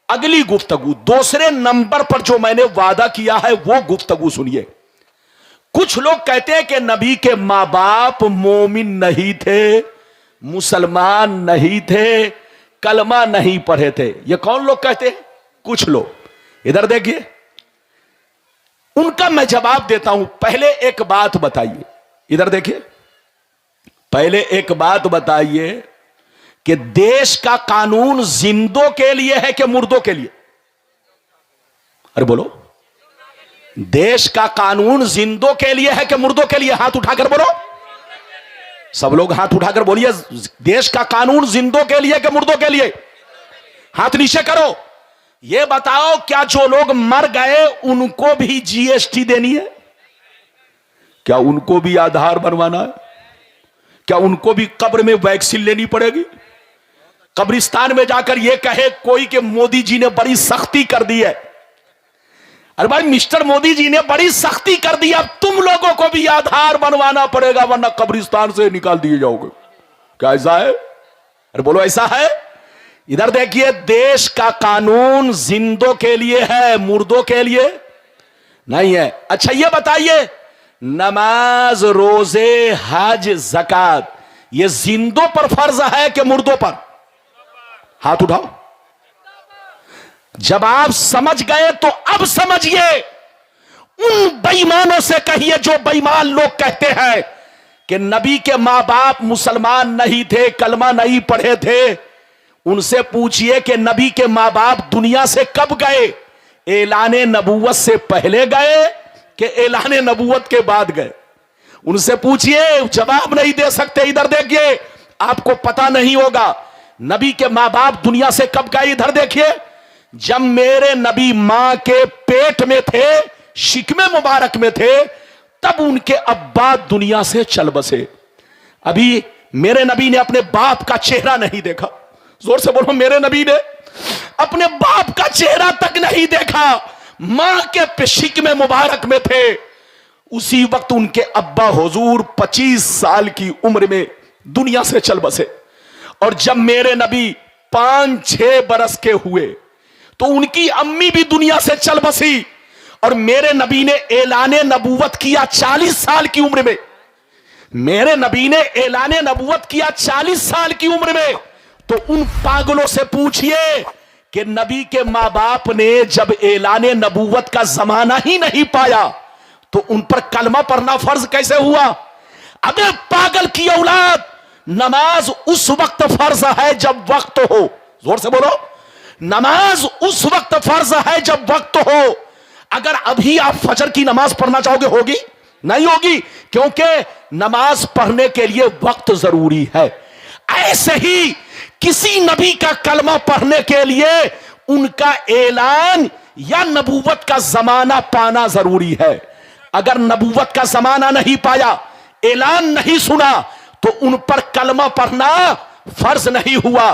अगली गुफ्तगू दूसरे नंबर पर जो मैंने वादा किया है वो गुफ्तगू सुनिए। कुछ लोग कहते हैं कि नबी के मां बाप मोमिन नहीं थे, मुसलमान नहीं थे, कलमा नहीं पढ़े थे। ये कौन लोग कहते हैं? कुछ लोग। इधर देखिए, उनका मैं जवाब देता हूं। पहले एक बात बताइए, इधर देखिए, पहले एक बात बताइए कि देश का कानून जिंदों के लिए है कि मुर्दों के लिए? अरे बोलो, देश का कानून जिंदों के लिए है कि मुर्दों के लिए? हाथ उठाकर बोलो, सब लोग हाथ उठाकर बोलिए, देश का कानून जिंदों के लिए कि मुर्दों के लिए? हाथ नीचे करो। यह बताओ, क्या जो लोग मर गए उनको भी जीएसटी देनी है? क्या उनको भी आधार बनवाना है? क्या उनको भी कब्र में वैक्सीन लेनी पड़ेगी? कब्रिस्तान में जाकर यह कहे कोई कि मोदी जी ने बड़ी सख्ती कर दी है। अरे भाई, मिस्टर मोदी जी ने बड़ी सख्ती कर दी, अब तुम लोगों को भी आधार बनवाना पड़ेगा, वरना कब्रिस्तान से निकाल दिए जाओगे। क्या ऐसा है? अरे बोलो, ऐसा है? इधर देखिए, देश का कानून जिंदों के लिए है, मुर्दों के लिए नहीं है। अच्छा ये बताइए, नमाज, रोजे, हज, ज़कात ये जिंदों पर फर्ज है कि मुर्दों पर? हाथ उठाओ। जब आप समझ गए तो अब समझिए उन बेईमानों से कहिए जो बेईमान लोग कहते हैं कि नबी के मां बाप मुसलमान नहीं थे, कलमा नहीं पढ़े थे। उनसे पूछिए कि नबी के मां बाप दुनिया से कब गए, ऐलाने नबूवत से पहले गए कि ऐलाने नबूवत के बाद गए। उनसे पूछिए, जवाब नहीं दे सकते। इधर देखिए, आपको पता नहीं होगा नबी के मां बाप दुनिया से कब गए। इधर देखिए, जब मेरे नबी मां के पेट में थे, शिकमे मुबारक में थे, तब उनके अब्बा दुनिया से चल बसे। अभी मेरे नबी ने अपने बाप का चेहरा नहीं देखा। जोर से बोलो, मेरे नबी ने अपने बाप का चेहरा तक नहीं देखा। मां के शिकमे मुबारक में थे, उसी वक्त उनके अब्बा हुजूर 25 साल की उम्र में दुनिया से चल बसे। और जब मेरे नबी 5-6 बरस के हुए तो उनकी अम्मी भी दुनिया से चल बसी। और मेरे नबी ने ऐलाने नबूवत किया 40 साल की उम्र में। मेरे नबी ने ऐलाने नबूवत किया 40 साल की उम्र में। तो उन पागलों से पूछिए कि नबी के मां बाप ने जब ऐलाने नबूवत का जमाना ही नहीं पाया तो उन पर कलमा पढ़ना फर्ज कैसे हुआ? अबे पागल की औलाद, नमाज उस वक्त फर्ज है जब वक्त हो। जोर से बोलो, नमाज उस वक्त फर्ज है जब वक्त हो। अगर अभी आप फजर की नमाज पढ़ना चाहोगे, होगी? नहीं होगी, क्योंकि नमाज पढ़ने के लिए वक्त जरूरी है। ऐसे ही किसी नबी का कलमा पढ़ने के लिए उनका ऐलान या नबूवत का जमाना पाना जरूरी है। अगर नबूवत का जमाना नहीं पाया, ऐलान नहीं सुना, तो उन पर कलमा पढ़ना फर्ज नहीं हुआ।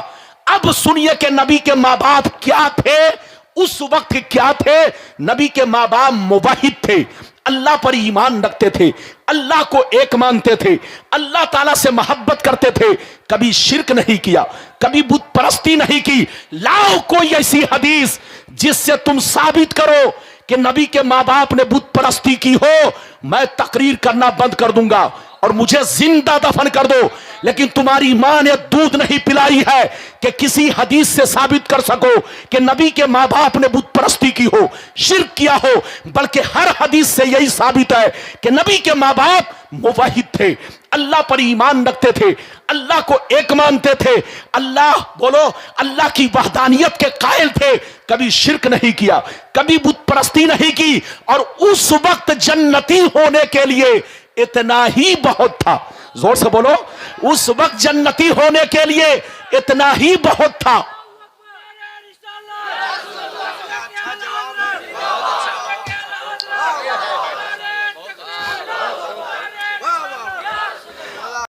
अब सुनिए कि नबी के मां बाप क्या थे, उस वक्त क्या थे। नबी के मां बाप मुवाहिद थे, अल्लाह पर ईमान रखते थे, अल्लाह को एक मानते थे, अल्लाह ताला से मोहब्बत करते थे, कभी शिर्क नहीं किया, कभी बुत परस्ती नहीं की। लाओ कोई ऐसी हदीस जिससे तुम साबित करो कि नबी के मां बाप ने बुत परस्ती की हो, मैं तकरीर करना बंद कर दूंगा और मुझे जिंदा दफन कर दो। लेकिन तुम्हारी मां ने दूध नहीं पिलाई है कि किसी हदीस से साबित कर सको कि नबी के मां बाप ने बुत परस्ती की हो, शिर्क किया हो। बल्कि हर हदीस से यही साबित है कि नबी के मां बाप मुवाहिद थे, अल्लाह पर ईमान रखते थे, अल्लाह को एक मानते थे, अल्लाह बोलो अल्लाह की वहदानियत के कायल थे, कभी शिर्क नहीं किया, कभी बुत परस्ती नहीं की। और उस वक्त जन्नती होने के लिए इतना ही बहुत था। जोर से बोलो, उस वक्त जन्नती होने के लिए इतना ही बहुत था।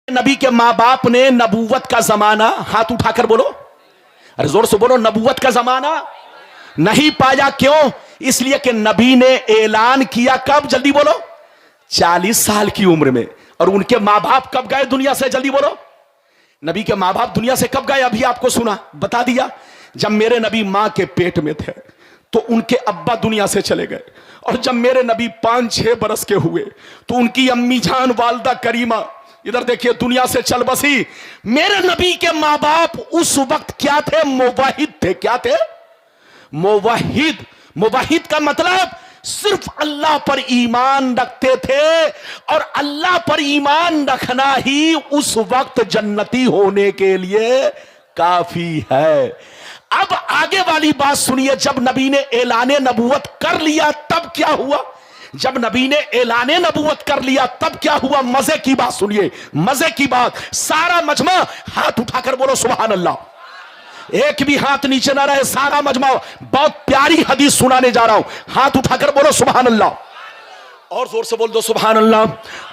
नबी के मां बाप ने नबूवत का जमाना, हाथ उठाकर बोलो, अरे जोर से बोलो, नबूवत का जमाना नहीं पाया। क्यों? इसलिए कि नबी ने ऐलान किया कब? जल्दी बोलो, 40 साल की उम्र में। और उनके मां बाप कब गए दुनिया से? जल्दी बोलो, नबी के मां बाप दुनिया से कब गए? अभी आपको सुना, बता दिया। जब मेरे नबी मां के पेट में थे तो उनके अब्बा दुनिया से चले गए। और जब मेरे नबी 5-6 बरस के हुए तो उनकी अम्मी जान वालदा करीमा, इधर देखिए, दुनिया से चल बसी। मेरे नबी के मां बाप उस वक्त क्या थे? मुवाहिद थे। क्या थे? मुवाहिद। मुवाहिद का मतलब सिर्फ अल्लाह पर ईमान रखते थे। और अल्लाह पर ईमान रखना ही उस वक्त जन्नती होने के लिए काफी है। अब आगे वाली बात सुनिए, जब नबी ने ऐलाने नबूवत कर लिया तब क्या हुआ? जब नबी ने ऐलाने नबूवत कर लिया तब क्या हुआ? मजे की बात सुनिए, मजे की बात। सारा मजमा हाथ उठाकर बोलो सुभान अल्लाह। एक भी हाथ नीचे ना रहे, सारा मजमा। बहुत प्यारी हदीस सुनाने जा रहा हूं, हाथ उठाकर बोलो सुभान अल्लाह। और जोर से बोल दो सुभान अल्लाह,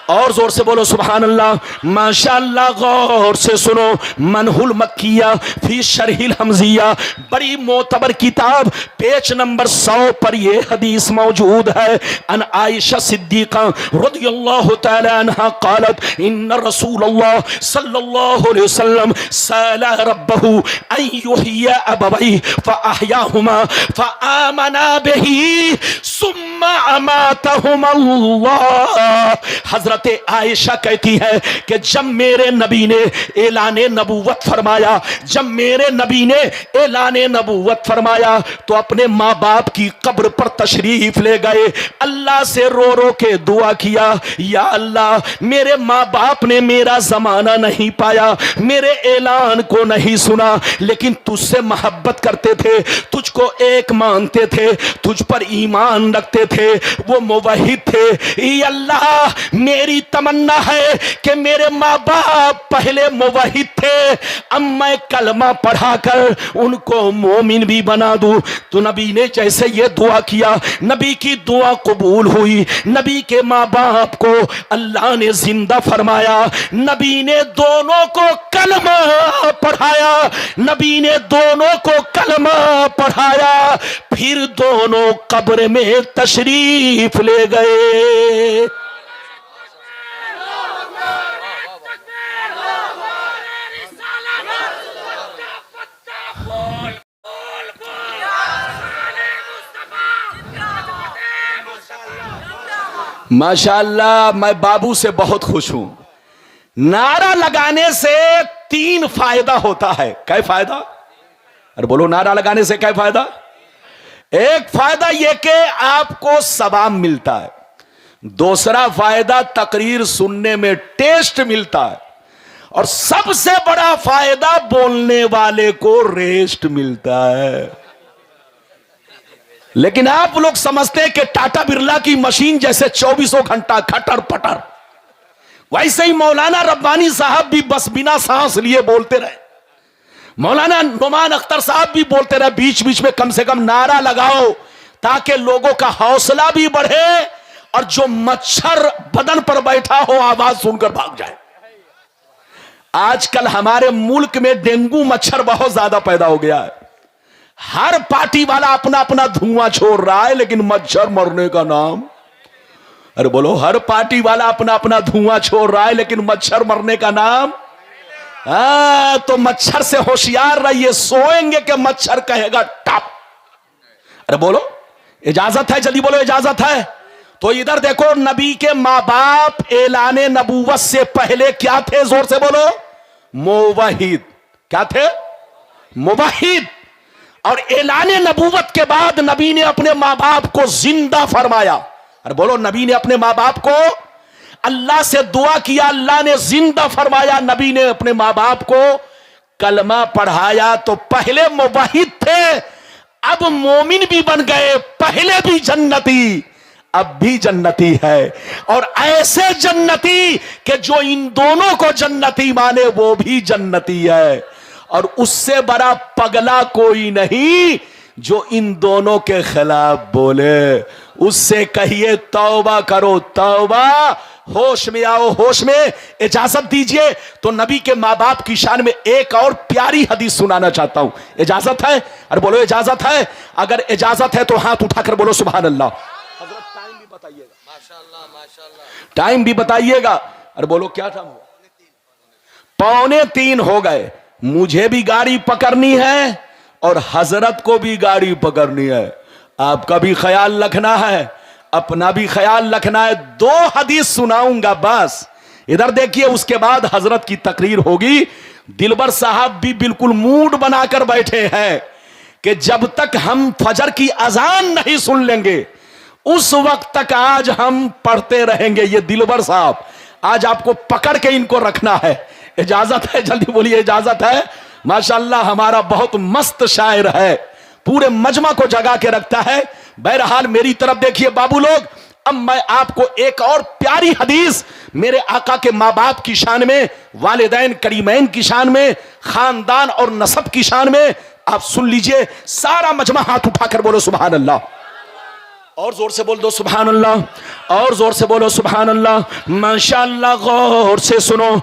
और जोर से बोलो सुभान अल्लाह। माशाअल्लाह, गौर से सुनो, मनहुल मक्किया फी शरहिल हमजिया, बड़ी मोतबर किताब, पेज नंबर 100 पर यह हदीस मौजूद है। अन आयशा सिद्दीका रदियल्लाहु तआला अन्हा क़ालत इन्न रसूलल्लाह सल्लल्लाहु अलैहि वसल्लम सअला रब्बहु अन युहय्या अबवैहि फअहयाहुमा फआमना बिही सुम्मा अमातहुमा अल्लाह। हजरत हजरत आयशा कहती है कि जब मेरे नबी ने ऐलाने नबूवत फरमाया, जब मेरे नबी ने ऐलाने नबूवत फरमाया तो अपने माँ बाप की कब्र पर तशरीफ ले गए, अल्लाह से रो रो के दुआ किया, या अल्लाह मेरे माँ बाप ने मेरा जमाना नहीं पाया, मेरे ऐलान को नहीं सुना, लेकिन तुझसे मोहब्बत करते थे, तुझको एक मानते थे, तुझ पर ईमान रखते थे, वो मुवहिद थे। ई अल्लाह मेरी तमन्ना है कि मेरे माँ बाप पहले मुवहिद थे, अब मैं कलमा पढ़ाकर उनको मोमिन भी बना दूं। तो नबी ने जैसे ये दुआ किया, नबी की दुआ कबूल हुई, नबी के माँ बाप को अल्लाह ने जिंदा फरमाया, नबी ने दोनों को कलमा पढ़ाया, नबी ने दोनों को कलमा पढ़ाया, फिर दोनों कब्र में तशरीफ ले गए। माशाअल्लाह, मैं बाबू से बहुत खुश हूं। नारा लगाने से 3 फायदा होता है। क्या फायदा? अरे बोलो, नारा लगाने से क्या फायदा? एक फायदा यह कि आपको सवाब मिलता है, दूसरा फायदा तकरीर सुनने में टेस्ट मिलता है, और सबसे बड़ा फायदा बोलने वाले को रेस्ट मिलता है। लेकिन आप लोग समझते हैं कि टाटा बिरला की मशीन जैसे 24 घंटा खटर पटर, वैसे ही मौलाना रब्बानी साहब भी बस बिना सांस लिए बोलते रहे, मौलाना नुमान अख्तर साहब भी बोलते रहे। बीच बीच में कम से कम नारा लगाओ ताकि लोगों का हौसला भी बढ़े और जो मच्छर बदन पर बैठा हो आवाज सुनकर भाग जाए। आजकल हमारे मुल्क में डेंगू मच्छर बहुत ज्यादा पैदा हो गया है। हर पार्टी वाला अपना अपना धुआं छोड़ रहा है, लेकिन मच्छर मरने का नाम, अरे बोलो, हर पार्टी वाला अपना अपना धुआं छोड़ रहा है, लेकिन मच्छर मरने का नाम। तो मच्छर से होशियार रहिए, सोएंगे कि मच्छर कहेगा टप। अरे बोलो, इजाजत है? जल्दी बोलो, इजाजत है? तो इधर देखो, नबी के माँ बाप ऐलाने नबूवत से पहले क्या थे? जोर से बोलो, मुवहिद। क्या थे? मुवहिद। और ऐलाने नबूवत के बाद नबी ने अपने माँ बाप को जिंदा फरमाया। अरे बोलो, नबी ने अपने माँ बाप को अल्लाह से दुआ किया, अल्लाह ने जिंदा फरमाया, नबी ने अपने माँ बाप को कलमा पढ़ाया। तो पहले मुवहिद थे, अब मोमिन भी बन गए, पहले भी जन्नती, अब भी जन्नती है, और ऐसे जन्नती कि जो इन दोनों को जन्नती माने वो भी जन्नती है। और उससे बड़ा पगला कोई नहीं जो इन दोनों के खिलाफ बोले। उससे कहिए तौबा करो, तौबा, होश में आओ, होश में। इजाजत दीजिए तो नबी के माँ बाप की शान में एक और प्यारी हदीस सुनाना चाहता हूं। इजाजत है? अरे बोलो, इजाजत है? अगर इजाजत है तो हाथ उठाकर बोलो सुभान अल्लाह। हजरत टाइम भी बताइएगा, माशाअल्लाह माशाअल्लाह, टाइम भी बताइएगा। अरे बोलो, क्या टाइम हुआ? 2:45 हो गए। मुझे भी गाड़ी पकड़नी है और हजरत को भी गाड़ी पकड़नी है। आपका भी ख्याल रखना है, अपना भी ख्याल रखना है। 2 हदीस सुनाऊंगा बस। इधर देखिए, उसके बाद हजरत की तकरीर होगी। दिलबर साहब भी बिल्कुल मूड बनाकर बैठे हैं कि जब तक हम फजर की अजान नहीं सुन लेंगे उस वक्त तक आज हम पढ़ते रहेंगे। ये दिलबर साहब, आज आपको पकड़ के इनको रखना है। इजाजत है? जल्दी बोलिए, इजाजत है? माशाअल्लाह, हमारा बहुत मस्त शायर है, पूरे मजमा को जगा के रखता है। बहरहाल मेरी तरफ देखिए बाबू लोग, अब मैं आपको एक और प्यारी हदीस मेरे आका के माँ बाप की शान में, वालिदैन करीमैन की शान में, खानदान और नसब की शान में आप सुन लीजिए। सारा मजमा हाथ उठाकर बोलो सुभान अल्लाह, और जोर से बोल दो सुभान अल्लाह, और जोर से बोलो सुभान अल्लाह। माशाअल्लाह, गौर से सुनो।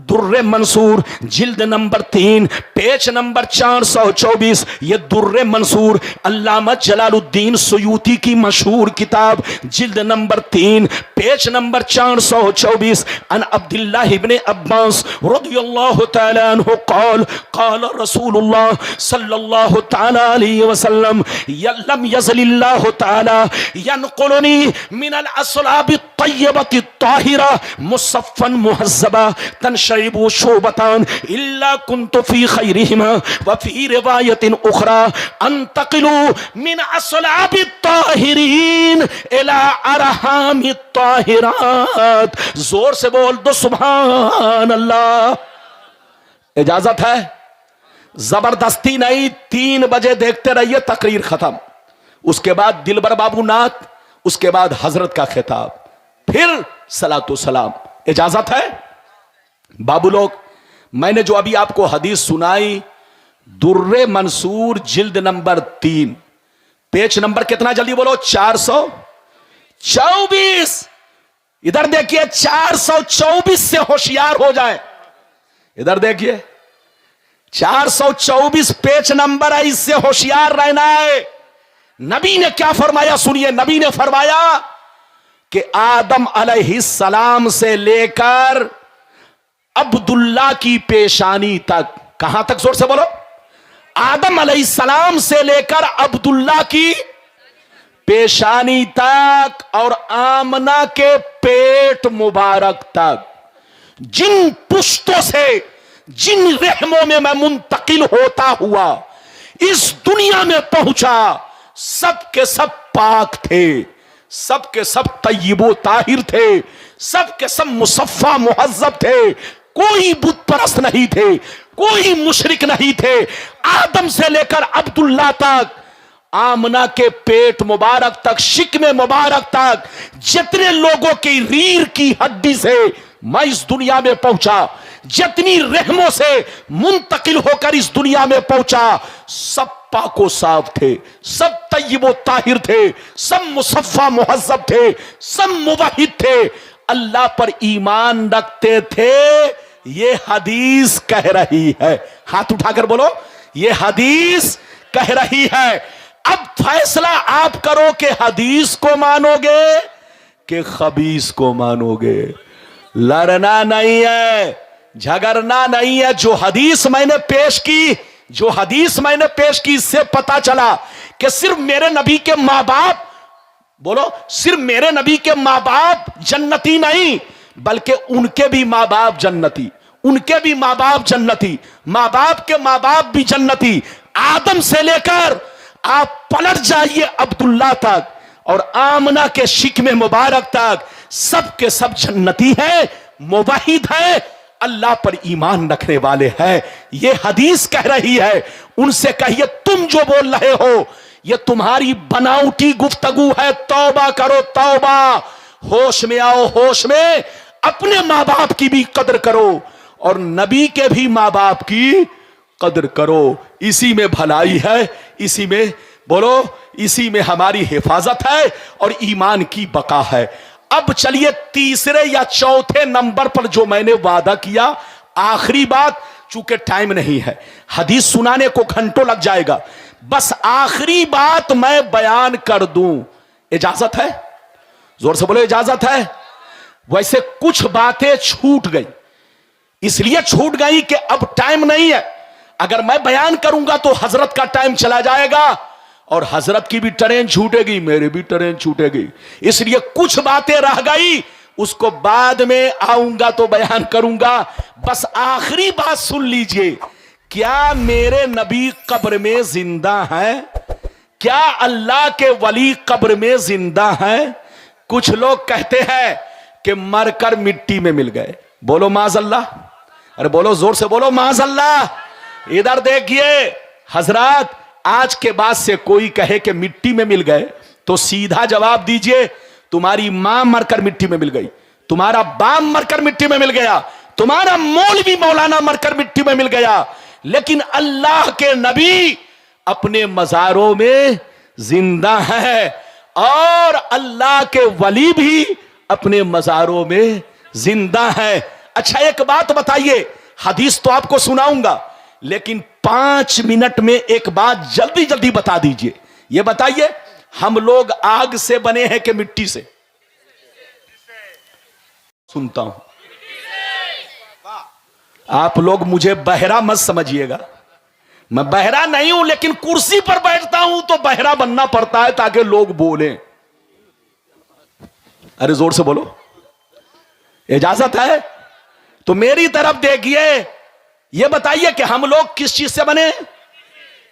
दुर्रे मंसूर जिल्द नंबर 3 पेज नंबर 424। ये दुर्रे मंसूर अल्लामा जलालुद्दीन सुयूती की मशहूर किताब, जिल्द नंबर 3 पेज नंबर 424। अन अब्दुल्लाह इब्ने अब्बास रदियल्लाहु तआला अन्हु क़ाल क़ाल रसूलुल्लाह सल्लल्लाहु तआला अलैहि वसल्लम लम यज़लिल्लाहु तआला यनक़ुलनी मिन मिनल असलाबि तय्यबति ताहिरा मुसफ़्फ़न मुहज़्ज़बा तनशरिबु शोबतान इल्ला कुन्तु फी खैरिहिमा व फी रिवायतिन उखरा अंतकिलु मिन असलाबि ताहिरीन इला अरहामि ताहिरात। जोर से बोल दो सुभान अल्लाह। इजाजत है, जबरदस्ती नहीं, 3 बजे देखते रहिए, तकरीर खत्म, उसके बाद दिलबर बाबू नाथ, उसके बाद हजरत का खिताब, फिर सलातो सलाम। इजाजत है बाबू लोग। मैंने जो अभी आपको हदीस सुनाई, दुर्रे मंसूर जिल्द नंबर 3, पेज नंबर कितना, जल्दी बोलो, 424। इधर देखिए, 424 से होशियार हो जाए। इधर देखिए, 424 पेज नंबर है, इससे होशियार रहना है। नबी ने क्या फरमाया सुनिए। नबी ने फरमाया कि आदम अलैहिस्सलाम से लेकर अब्दुल्ला की पेशानी तक, कहां तक, जोर से बोलो, आदम अलैहिस्सलाम से लेकर अब्दुल्ला की पेशानी तक और आमना के पेट मुबारक तक, जिन पुश्तों से, जिन रहमों में मैं मुंतकिल होता हुआ इस दुनिया में पहुंचा, सब के सब पाक थे, सब के सब तय्यबो ताहिर थे, सब के सब मुसफ़्फ़ा मुहज़्ज़ब थे। कोई बुत परस्त नहीं थे, कोई मुशरिक नहीं थे। आदम से लेकर अब्दुल्ला तक, आमना के पेट मुबारक तक, शिकमे मुबारक तक, जितने लोगों की रीढ़ की हड्डी से मैं इस दुनिया में पहुंचा, जितनी रहमों से मुंतकिल होकर इस दुनिया में पहुंचा, सब पाको साफ थे, सब तय्यबो ताहिर थे, सब मुसफ़्फ़ा मुहज़्ज़ब थे, सब मुवहिद थे, अल्लाह पर ईमान रखते थे। ये हदीस कह रही है, हाथ उठाकर बोलो, ये हदीस कह रही है। अब फैसला आप करो कि हदीस को मानोगे कि खबीस को मानोगे। लड़ना नहीं है, झगड़ना नहीं है। जो हदीस मैंने पेश की, जो हदीस मैंने पेश की, इससे पता चला कि सिर्फ मेरे नबी के मां बाप, बोलो, सिर्फ मेरे नबी के मां बाप जन्नती नहीं, बल्कि उनके भी मां बाप जन्नती, उनके भी मां बाप जन्नती, मां बाप के मां बाप भी जन्नती। आदम से लेकर आप पलट जाइए अब्दुल्ला तक और आमना के शिकमे मुबारक तक, सब के सब जन्नती हैं, मुवहिद हैं, अल्लाह पर ईमान रखने वाले हैं। ये हदीस कह रही है। उनसे कहिए, तुम जो बोल रहे हो ये तुम्हारी बनावटी गुफ्तगू है, तौबा करो तौबा। होश में आओ, होश में। अपने मां बाप की भी कदर करो और नबी के भी मां बाप की कदर करो। इसी में भलाई है, इसी में, बोलो, इसी में हमारी हिफाजत है और ईमान की बका है। अब चलिए तीसरे या चौथे नंबर पर जो मैंने वादा किया, आखिरी बात, चूंकि टाइम नहीं है, हदीस सुनाने को घंटों लग जाएगा, बस आखिरी बात मैं बयान कर दूं। इजाजत है? जोर से बोलो, इजाजत है? वैसे कुछ बातें छूट गई, इसलिए छूट गई कि अब टाइम नहीं है। अगर मैं बयान करूंगा तो हजरत का टाइम चला जाएगा और हजरत की भी ट्रेन छूटेगी, मेरी भी ट्रेन छूटेगी। इसलिए कुछ बातें रह गई, उसको बाद में आऊंगा तो बयान करूंगा। बस आखिरी बात सुन लीजिए, क्या मेरे नबी कब्र में जिंदा हैं? क्या अल्लाह के वली कब्र में जिंदा हैं? कुछ लोग कहते हैं कि मरकर मिट्टी में मिल गए। बोलो माज़अल्लाह, अरे बोलो, जोर से बोलो माज़अल्लाह। इधर देखिए हजरत, आज के बाद से कोई कहे कि मिट्टी में मिल गए तो सीधा जवाब दीजिए, तुम्हारी मां मरकर मिट्टी में मिल गई, तुम्हारा बाप मरकर मिट्टी में मिल गया, तुम्हारा मौलवी मौलाना मरकर मिट्टी में मिल गया, लेकिन अल्लाह के नबी अपने मजारों में जिंदा है और अल्लाह के वली भी अपने मजारों में जिंदा है। अच्छा, एक बात बताइए, हदीस तो आपको सुनाऊंगा, लेकिन 5 मिनट में एक बात जल्दी जल्दी बता दीजिए। यह बताइए, हम लोग आग से बने हैं कि मिट्टी से? सुनता हूं, आप लोग मुझे बहरा मत समझिएगा, मैं बहरा नहीं हूं, लेकिन कुर्सी पर बैठता हूं तो बहरा बनना पड़ता है ताकि लोग बोलें। अरे जोर से बोलो, इजाजत है? तो मेरी तरफ देखिए, ये बताइए कि हम लोग किस चीज से बने?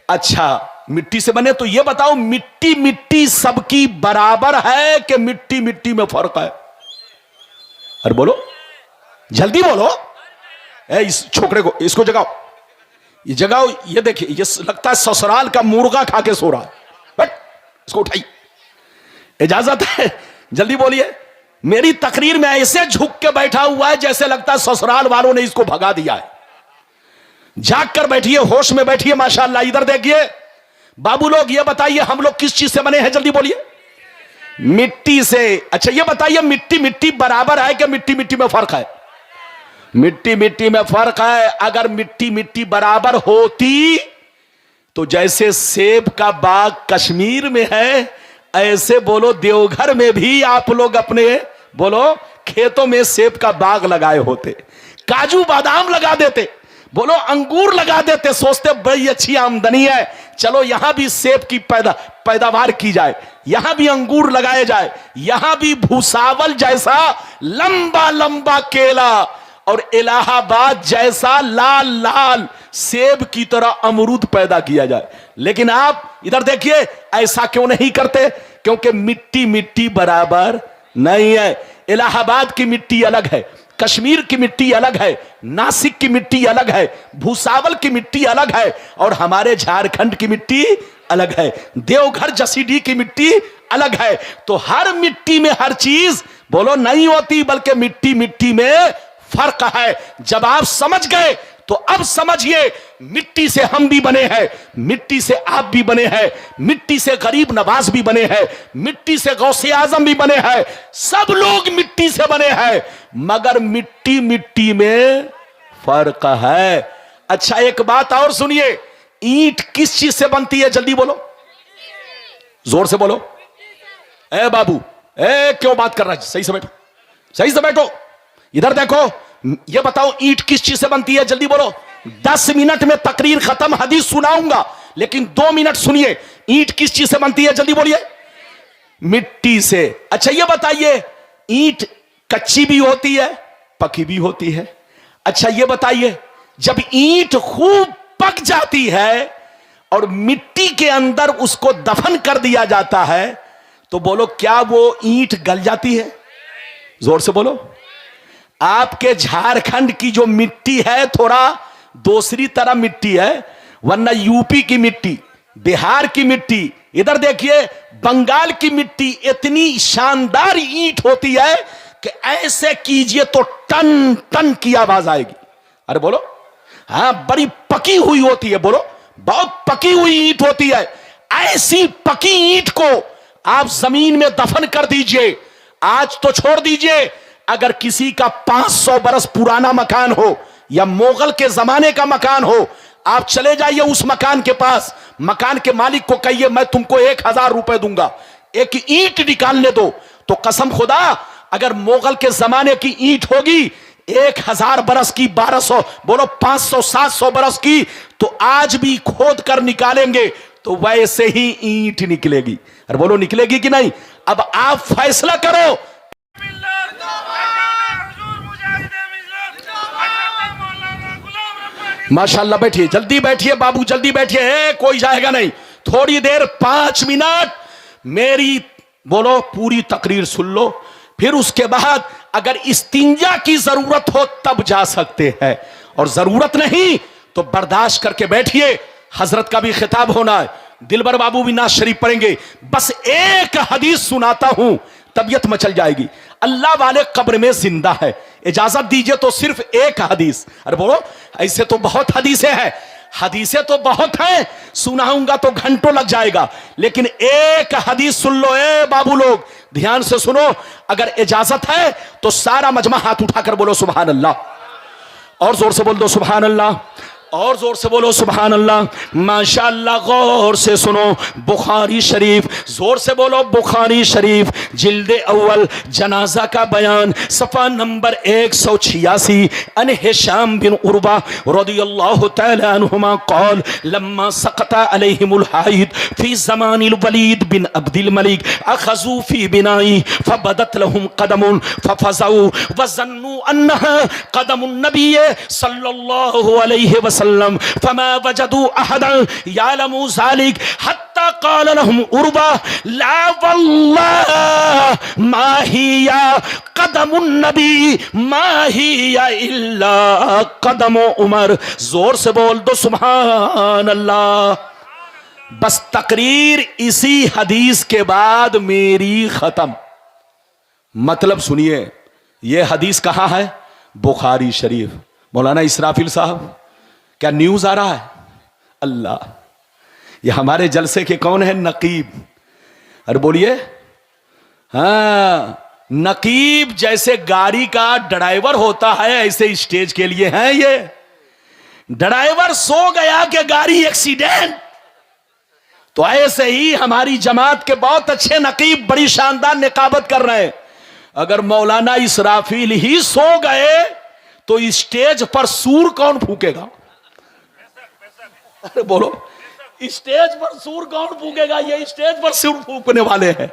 अच्छा, मिट्टी से बने। तो ये बताओ, मिट्टी मिट्टी सबकी बराबर है कि मिट्टी मिट्टी में फर्क है? अरे बोलो, जल्दी बोलो। इस छोकरे को, इसको जगाओ, ये जगाओ। ये देखिए, ये लगता है ससुराल का मुर्गा खा के सो रहा है। बट इसको उठाइए, इजाजत है? जल्दी बोलिए। मेरी तकरीर में ऐसे झुक के बैठा हुआ है जैसे लगता है ससुराल वालों ने इसको भगा दिया है। जाग कर बैठिए, होश में बैठिए माशाअल्लाह। इधर देखिए बाबू लोग, ये बताइए हम लोग किस चीज से बने हैं? जल्दी बोलिए। मिट्टी से। अच्छा ये बताइए, मिट्टी मिट्टी बराबर है कि मिट्टी मिट्टी में फर्क है? मिट्टी मिट्टी में फर्क है। अगर मिट्टी मिट्टी बराबर होती तो जैसे सेब का बाग कश्मीर में है, ऐसे बोलो देवघर में भी आप लोग अपने बोलो खेतों में सेब का बाग लगाए होते, काजू बादाम लगा देते, बोलो अंगूर लगा देते। सोचते बड़ी अच्छी आमदनी है, चलो यहां भी सेब की पैदावार की जाए, यहां भी अंगूर लगाए जाए, यहां भी भूसावल जैसा लंबा लंबा केला और इलाहाबाद जैसा लाल लाल सेब की तरह अमरूद पैदा किया जाए। लेकिन आप इधर देखिए, ऐसा क्यों नहीं करते? क्योंकि मिट्टी मिट्टी बराबर नहीं है। इलाहाबाद की मिट्टी अलग है, कश्मीर की मिट्टी अलग है, नासिक की मिट्टी अलग है, भूसावल की मिट्टी अलग है, और हमारे झारखंड की मिट्टी अलग है, देवघर जसीडीह की मिट्टी अलग है। तो हर मिट्टी में हर चीज बोलो नहीं होती, बल्कि मिट्टी मिट्टी में फर्क है। जब आप समझ गए तो अब समझिए, मिट्टी से हम भी बने हैं, मिट्टी से आप भी बने हैं, मिट्टी से गरीब नवाज भी बने हैं, मिट्टी से गौसे आजम भी बने हैं। सब लोग मिट्टी से बने हैं, मगर मिट्टी मिट्टी में फर्क है। अच्छा एक बात और सुनिए, ईंट किस चीज से बनती है? जल्दी बोलो, जोर से बोलो। ए बाबू, क्यों बात कर रहा है? सही से बैठो, सही से बैठो। इधर देखो, ये बताओ ईंट किस चीज से बनती है? जल्दी बोलो। 10 मिनट में तकरीर खत्म, हदीस सुनाऊंगा, लेकिन 2 मिनट सुनिए। ईंट किस चीज से बनती है? जल्दी बोलिए। मिट्टी से। अच्छा ये बताइए, ईंट कच्ची भी होती है, पकी भी होती है। अच्छा ये बताइए, जब ईंट खूब पक जाती है और मिट्टी के अंदर उसको दफन कर दिया जाता है, तो बोलो क्या वो ईंट गल जाती है? जोर से बोलो। आपके झारखंड की जो मिट्टी है थोड़ा दूसरी तरह मिट्टी है, वरना यूपी की मिट्टी, बिहार की मिट्टी, इधर देखिए बंगाल की मिट्टी इतनी शानदार ईंट होती है कि ऐसे कीजिए तो टन टन की आवाज आएगी। अरे बोलो, हाँ बड़ी पकी हुई होती है, बोलो बहुत पकी हुई ईंट होती है। ऐसी पकी ईंट को आप जमीन में दफन कर दीजिए। आज तो छोड़ दीजिए, अगर किसी का 500 बरस पुराना मकान हो या मुगल के जमाने का मकान हो, आप चले जाइए उस मकान के पास, मकान के मालिक को कहिए मैं तुमको 1000 रुपए दूंगा, एक ईंट निकालने दो। तो कसम खुदा, अगर मुगल के जमाने की ईंट होगी 1000 बरस की, 1200 बोलो 500 700 बरस की, तो आज भी खोद कर निकालेंगे तो वैसे ही ईंट निकलेगी। अरे बोलो निकलेगी कि नहीं? अब आप फैसला करो। माशाल्लाह, बैठिए, जल्दी बैठिए बाबू, जल्दी बैठिए, कोई जाएगा नहीं। थोड़ी देर 5 मिनट मेरी बोलो पूरी तकरीर सुन लो, फिर उसके बाद अगर इस्तिंजा की जरूरत हो तब जा सकते हैं, और जरूरत नहीं तो बर्दाश्त करके बैठिए। हजरत का भी खिताब होना है, दिलबर बाबू भी नाज शरीफ पढ़ेंगे। बस एक हदीस सुनाता हूं, तबीयत मचल जाएगी। अल्लाह वाले कब्र में जिंदा है, इजाजत दीजिए तो सिर्फ एक हदीस। अरे बोलो, ऐसे तो बहुत हदीसें हैं, हदीसें तो बहुत हैं, सुनाऊंगा तो घंटों लग जाएगा, लेकिन एक हदीस सुन लो। ए बाबू लोग ध्यान से सुनो, अगर इजाजत है तो सारा मजमा हाथ उठाकर बोलो सुभान अल्लाह, और जोर से बोल दो सुभान अल्लाह। और जोर से बोलो सुभान अल्लाह। माशाअल्लाह, गौर से सुनो, बुखारी शरीफ, जोर से बोलो बुखारी शरीफ, जिल्दे अव्वल, जनाजा का बयान, सफ़ा नंबर 186। अन हिशाम बिन उर्वा रदियल्लाहु तआला अन्हुमा क़ाल लम्मा सकता अलैहिमुल हाइद फी ज़मानिल वलीद बिन अब्दिल मलिक अखज़ू फी बिनाई फबदत लहुम क़दमुन फफ़ज़ऊ वज़न्नु अन्नहा क़दमुन नबी सल्लल्लाहु अलैहि वसल्लम फमा वजदू अहदन यालमु ज़ालिक हत्ता क़ाल लहुम उर्वा ला वल्लाह मा हिया क़दमुन नबी मा हिया इल्ला क़दमु उमर। जोर से बोल दो सुभान अल्लाह। बस तकरीर इसी हदीस के बाद मेरी खत्म। मतलब सुनिए, यह हदीस कहां है? बुखारी शरीफ। मौलाना इसराफिल साहब, क्या न्यूज आ रहा है? अल्लाह, ये हमारे जलसे के कौन है? नकीब। अरे बोलिए। हाँ, नकीब जैसे गाड़ी का ड्राइवर होता है ऐसे स्टेज के लिए है ये। ड्राइवर सो गया कि गाड़ी एक्सीडेंट, तो ऐसे ही हमारी जमात के बहुत अच्छे नकीब बड़ी शानदार निकाबत कर रहे हैं। अगर मौलाना इसराफिल ही सो गए तो स्टेज पर सूर कौन फूकेगा? अरे बोलो, स्टेज पर सूर कौन फूकेगा? ये स्टेज पर सूर फूकने वाले हैं,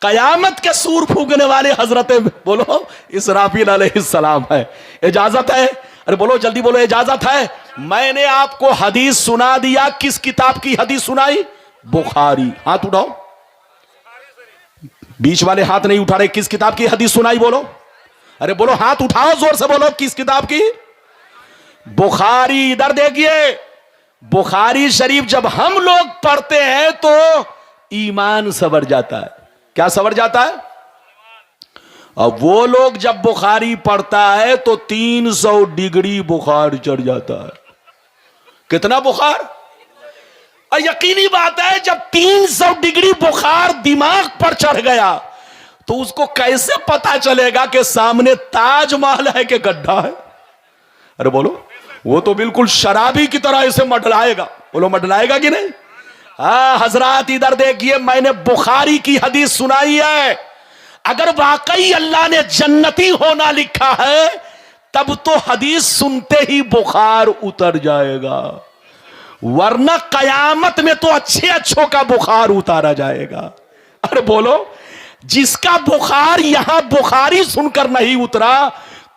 कयामत के सूर फूकने वाले हजरत बोलो इसराफिल अलैहिस्सलाम है। इजाजत है? अरे बोलो जल्दी बोलो, इजाजत है? मैंने आपको हदीस सुना दिया। किस किताब की हदीस सुनाई? बुखारी। हाथ उठाओ, बीच वाले हाथ नहीं उठा रहे। किस किताब की हदीस सुनाई? बोलो। अरे बोलो, हाथ उठाओ, जोर से बोलो। किस किताब की? बुखारी। इधर देखिए, बुखारी शरीफ जब हम लोग पढ़ते हैं तो ईमान सवर जाता है। क्या सवर जाता है? अब वो लोग जब बुखारी पढ़ता है तो 300 डिग्री बुखार चढ़ जाता है। कितना बुखार? और यकीनी बात है, जब 300 डिग्री बुखार दिमाग पर चढ़ गया तो उसको कैसे पता चलेगा कि सामने ताजमहल है कि गड्ढा है? अरे बोलो, वो तो बिल्कुल शराबी की तरह इसे मडलाएगा। बोलो, मडलाएगा कि नहीं? हाँ हजरात, इधर देखिए, मैंने बुखारी की हदीस सुनाई है। अगर वाकई अल्लाह ने जन्नती होना लिखा है तब तो हदीस सुनते ही बुखार उतर जाएगा, वरना कयामत में तो अच्छे अच्छों का बुखार उतारा जाएगा। अरे बोलो, जिसका बुखार यहां बुखारी सुनकर नहीं उतरा,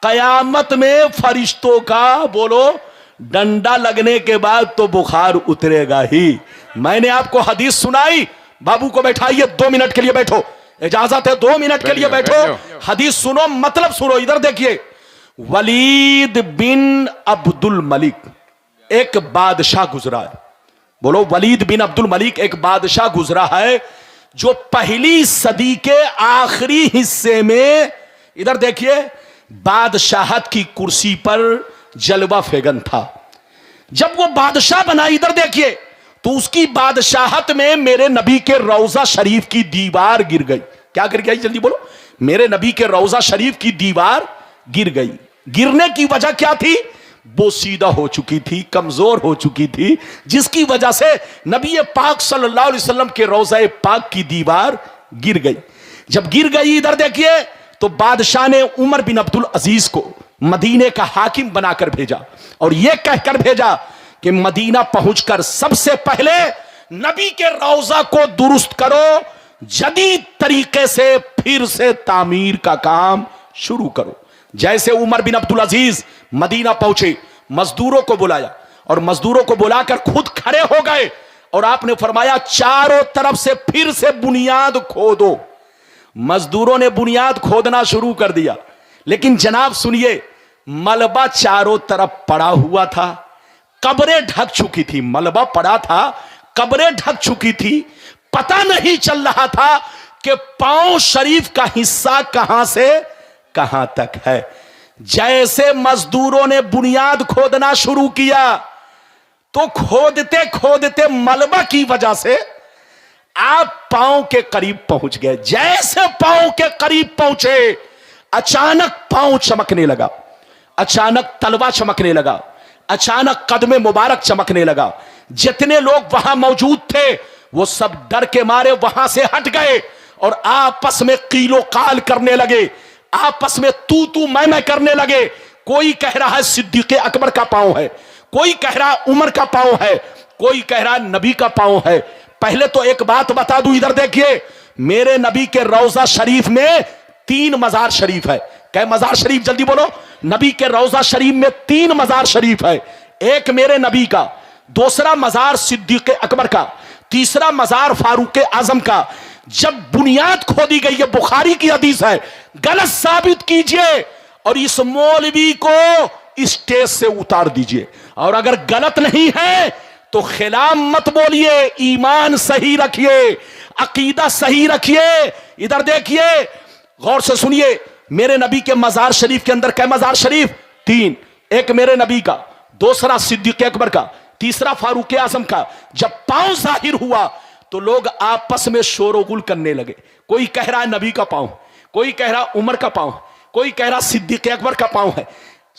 कयामत में फरिश्तों का बोलो डंडा लगने के बाद तो बुखार उतरेगा ही। मैंने आपको हदीस सुनाई। बाबू को बैठाइए, 2 मिनट के लिए बैठो। इजाजत है? 2 मिनट के लिए बैठो, हदीस सुनो, मतलब सुनो। इधर देखिए, वलीद बिन अब्दुल मलिक एक बादशाह गुजरा है। बोलो, वलीद बिन अब्दुल मलिक एक बादशाह गुजरा है जो पहली सदी के आखिरी हिस्से में, इधर देखिए, बादशाहत की कुर्सी पर जलवा फेगन था। जब वो बादशाह बना, इधर देखिए, तो उसकी बादशाहत में मेरे नबी के रौजा शरीफ की दीवार गिर गई। क्या गिर गई? जल्दी बोलो। मेरे नबी के रौजा शरीफ की दीवार गिर गई। गिरने की वजह क्या थी? बोसीदा हो चुकी थी, कमजोर हो चुकी थी, जिसकी वजह से नबी पाक सल्लल्लाहु अलैहि वसल्लम के रौजा पाक की दीवार गिर गई। जब गिर गई, इधर देखिए, तो बादशाह ने उमर बिन अब्दुल अजीज को मदीने का हाकिम बनाकर भेजा और यह कहकर भेजा कि मदीना पहुंचकर सबसे पहले नबी के रौजा को दुरुस्त करो, जदीद तरीके से फिर से तामीर का काम शुरू करो। जैसे उमर बिन अब्दुल अजीज मदीना पहुंचे, मजदूरों को बुलाया और मजदूरों को बुलाकर खुद खड़े हो गए और आपने फरमाया, चारों तरफ से फिर से बुनियाद खोदो। मजदूरों ने बुनियाद खोदना शुरू कर दिया, लेकिन जनाब सुनिए, मलबा चारों तरफ पड़ा हुआ था, कब्रें ढक चुकी थी। मलबा पड़ा था, कब्रें ढक चुकी थी, पता नहीं चल रहा था कि पांव शरीफ का हिस्सा कहां से कहां तक है। जैसे मजदूरों ने बुनियाद खोदना शुरू किया तो खोदते खोदते मलबा की वजह से आप पांव के करीब पहुंच गए। जैसे पांव के करीब पहुंचे, अचानक पांव चमकने लगा, अचानक तलवा चमकने लगा, अचानक कदमे मुबारक चमकने लगा। जितने लोग वहां मौजूद थे वो सब डर के मारे वहां से हट गए और आपस में कीलो काल करने लगे, आपस में तू मैं करने लगे। कोई कह रहा है सिद्दीक़ अकबर का पांव है, कोई कह रहा उमर का पांव है, कोई कह रहा नबी का पांव है। पहले तो एक बात बता दूं, इधर देखिए, मेरे नबी के रोजा शरीफ में 3 मजार शरीफ है। क्या मजार शरीफ? जल्दी बोलो। नबी के रोजा शरीफ में 3 मजार शरीफ है। एक मेरे नबी का, दूसरा मजार सिद्दीक़ अकबर का, तीसरा मजार फारूक आजम का। जब बुनियाद खोदी गई है, बुखारी की हदीस है, गलत साबित कीजिए और इस मौलवी को स्टेज से उतार दीजिए। और अगर गलत नहीं है तो खिलाफ मत बोलिए, ईमान सही रखिए, अकीदा सही रखिए। इधर देखिए, गौर से सुनिए, मेरे नबी के मजार शरीफ के अंदर क्या मजार शरीफ? 3। एक मेरे नबी का, दूसरा सिद्दीक़ अकबर का, तीसरा फारूक आजम का। जब पांव जाहिर हुआ तो लोग आपस में शोरगुल करने लगे। कोई कह रहा है नबी का पांव, कोई कह रहा उमर का पांव, कोई कह रहा सिद्दीक़ अकबर का पांव है।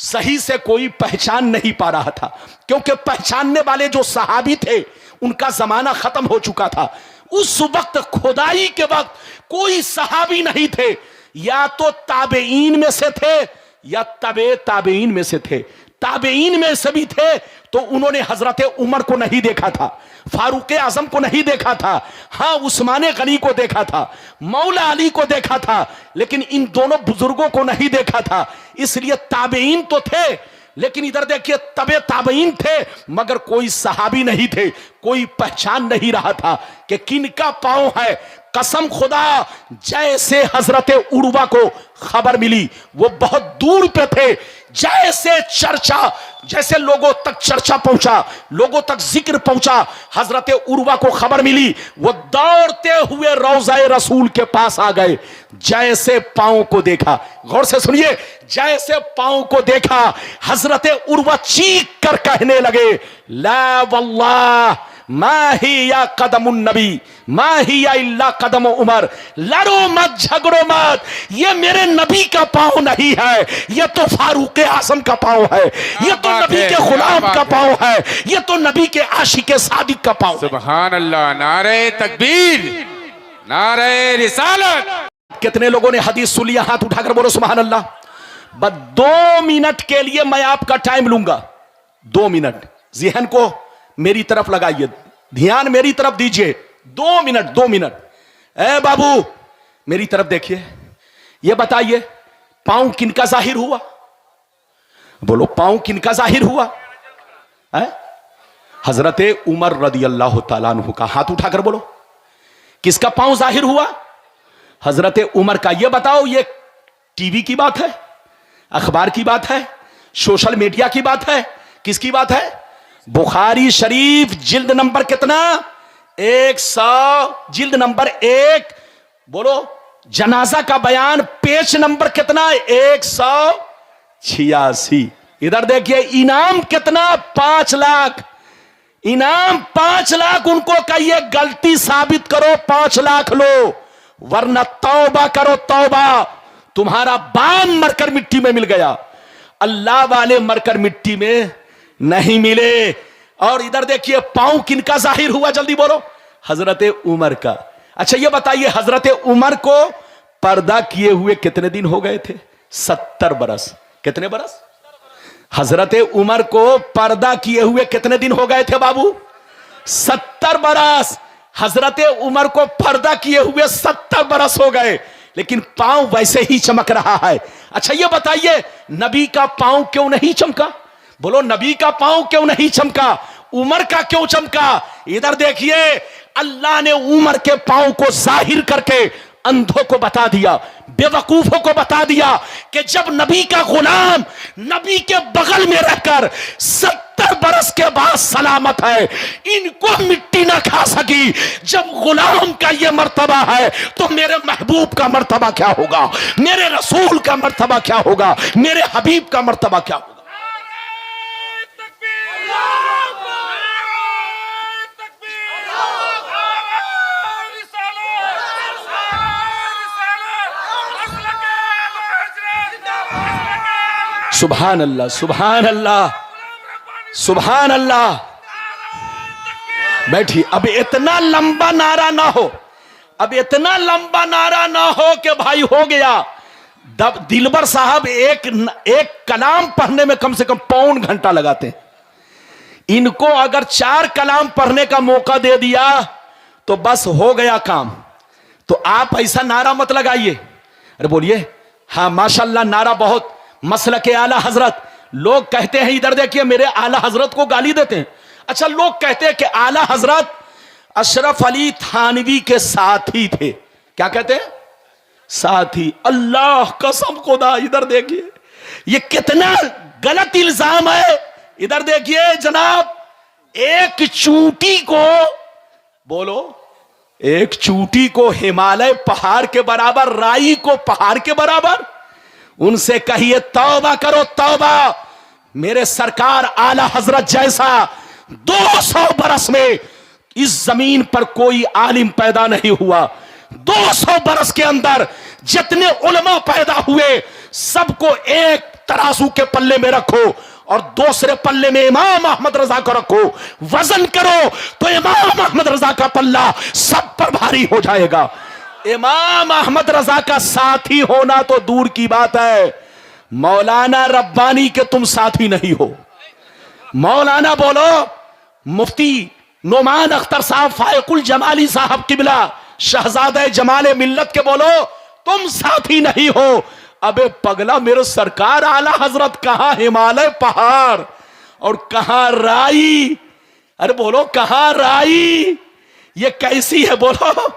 सही से कोई पहचान नहीं पा रहा था, क्योंकि पहचानने वाले जो सहाबी थे उनका जमाना खत्म हो चुका था। उस वक्त खुदाई के वक्त कोई सहाबी नहीं थे, या तो ताबेईन में से थे या तबे ताबेईन में से थे। ताबेईन में से भी थे तो उन्होंने हजरत उमर को नहीं देखा था, फारूक आजम को नहीं देखा था, हाँ उस्मान गनी को देखा था, मौला अली को देखा था, लेकिन इन दोनों बुजुर्गों को नहीं देखा था। इसलिए ताबेईन तो थे, लेकिन इधर देखिए तबे ताबेईन थे मगर कोई सहाबी नहीं थे। कोई पहचान नहीं रहा था कि किनका पांव है। कसम खुदा, जैसे हजरत उर्वा को खबर मिली, वो बहुत दूर पे थे, जैसे चर्चा, जैसे लोगों तक चर्चा पहुंचा, लोगों तक जिक्र पहुंचा, हजरत उर्वा को खबर मिली, वो दौड़ते हुए रोज़ाए रसूल के पास आ गए। जैसे पांव को देखा, गौर से सुनिए, जैसे पांव को देखा, हजरत उर्वा चीख कर कहने लगे, ला वल्लाह मा ही या कदमुन नबी मा ही या इल्ला कदम उमर। लड़ो मत, झगड़ो मत, ये मेरे नबी का पांव नहीं है, ये तो फारूक आजम का पांव है, ये तो नबी के गुलाम का पांव है, ये तो नबी के आशिक सादिक का पांव है। सुभान अल्लाह, नारे तकबीर, नारे रिसालत। कितने लोगों ने हदीस सुन लिया? हाथ उठाकर बोलो सुभान अल्लाह। बस 2 मिनट के लिए मैं आपका टाइम लूंगा, 2 मिनट। ज़हन को मेरी तरफ लगाइए, ध्यान मेरी तरफ दीजिए। 2 मिनट, 2 मिनट। ए बाबू मेरी तरफ देखिए, ये बताइए पांव किनका जाहिर हुआ? बोलो, पांव किनका जाहिर हुआ है? हजरत उमर रदी अल्लाह तआला अन्हु का। हाथ उठाकर बोलो, किसका पांव जाहिर हुआ? हजरत उमर का। ये बताओ, ये टीवी की बात है, अखबार की बात है, सोशल मीडिया की बात है, किसकी बात है? बुखारी शरीफ जिल्द नंबर कितना? 100, जिल्द नंबर 1। बोलो, जनाजा का बयान पेज नंबर कितना? 186। इधर देखिए, इनाम कितना? 5 लाख। इनाम 5 लाख। उनको कहिए गलती साबित करो, 5 लाख लो, वरना तौबा करो, तौबा। तुम्हारा बाम मरकर मिट्टी में मिल गया, अल्लाह वाले मरकर मिट्टी में नहीं मिले। और इधर देखिए, पांव किनका जाहिर हुआ? जल्दी बोलो, हजरत उमर का। अच्छा ये बताइए, हजरत उमर को पर्दा किए हुए कितने दिन हो गए थे? 70 बरस। कितने बरस? हजरत उमर को पर्दा किए हुए कितने दिन हो गए थे बाबू? 70 बरस। हजरत उमर को पर्दा किए हुए 70 बरस हो गए, लेकिन पांव वैसे ही चमक रहा है। अच्छा ये बताइए, नबी का पांव क्यों नहीं चमका? बोलो, नबी का पांव क्यों नहीं चमका? उमर का क्यों चमका? इधर देखिए, अल्लाह ने उमर के पांव को जाहिर करके अंधों को बता दिया, बेवकूफों को बता दिया कि जब नबी का गुलाम नबी के बगल में रहकर 70 बरस के बाद सलामत है, इनको मिट्टी ना खा सकी। जब गुलाम का ये मर्तबा है तो मेरे महबूब का मर्तबा क्या होगा? मेरे रसूल का मर्तबा क्या होगा? मेरे हबीब का मर्तबा क्या होगा? सुभान अल्लाह, सुभान अल्लाह। सुभान अल्लाह। बैठी। अब इतना लंबा नारा ना हो, अब इतना लंबा नारा ना हो कि भाई हो गया। दिलबर साहब एक कलाम पढ़ने में कम से कम पौन घंटा लगाते हैं। इनको अगर 4 कलाम पढ़ने का मौका दे दिया तो बस हो गया काम। तो आप ऐसा नारा मत लगाइए। अरे बोलिए हाँ माशाल्लाह, नारा बहुत मसलके आला हजरत। लोग कहते हैं, इधर देखिए, मेरे आला हजरत को गाली देते हैं। अच्छा, लोग कहते हैं कि आला हजरत अशरफ अली थानवी के साथी थे। क्या कहते हैं? साथी। अल्लाह कसम खुदा, इधर देखिए ये कितना गलत इल्जाम है। इधर देखिए जनाब, एक चूंटी को, बोलो, एक चूंटी को हिमालय पहाड़ के बराबर, राई को पहाड़ के बराबर। उनसे कहिए तौबा करो तौबा। मेरे सरकार आला हजरत जैसा 200 बरस में इस जमीन पर कोई आलिम पैदा नहीं हुआ। 200 बरस के अंदर जितने उलमा पैदा हुए सबको एक तराजू के पल्ले में रखो और दूसरे पल्ले में इमाम अहमद रजा को रखो। वजन करो तो इमाम अहमद रजा का पल्ला सब पर भारी हो जाएगा। इमाम अहमद रजा का साथी होना तो दूर की बात है, मौलाना रब्बानी के तुम साथी नहीं हो। मौलाना बोलो, मुफ्ती नोमान अख्तर साहब, फायकुल जमाली साहब किबला, शहजादे जमाले मिल्लत के बोलो तुम साथी नहीं हो। अबे पगला, मेरे सरकार आला हजरत कहां हिमालय पहाड़ और कहां राई। अरे बोलो कहां राई? ये कैसी है बोलो,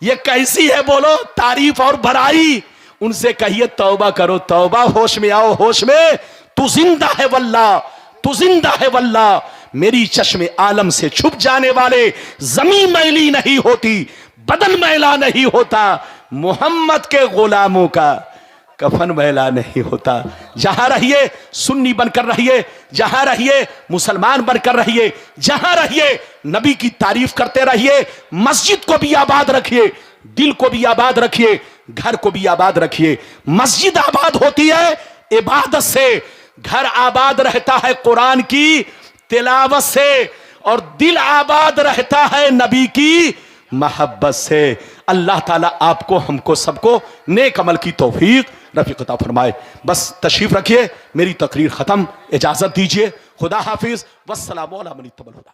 ये कैसी है बोलो तारीफ और बड़ाई। उनसे कहिए तौबा करो तौबा, होश में आओ होश में। तू जिंदा है वल्लाह, तू जिंदा है वल्लाह। मेरी चश्मे आलम से छुप जाने वाले, जमीन मैली नहीं होती, बदन मैला नहीं होता, मोहम्मद के गुलामों का कफन मैला नहीं होता। जहां रहिए सुन्नी बनकर रहिए, जहां रहिए मुसलमान बनकर रहिए, जहां रहिए नबी की तारीफ करते रहिए। मस्जिद को भी आबाद रखिए, दिल को भी आबाद रखिए, घर को भी आबाद रखिए। मस्जिद आबाद होती है इबादत से, घर आबाद रहता है कुरान की तिलावत से, और दिल आबाद रहता है नबी की मोहब्बत से। अल्लाह ताला आपको हमको सबको नेक अमल की तौफीक रफीक अता फरमाए। बस तशरीफ रखिए, मेरी तकरीर खत्म, इजाजत दीजिए। खुदा हाफिज, वस्सलामु अला मन इत्तबअल हुदा।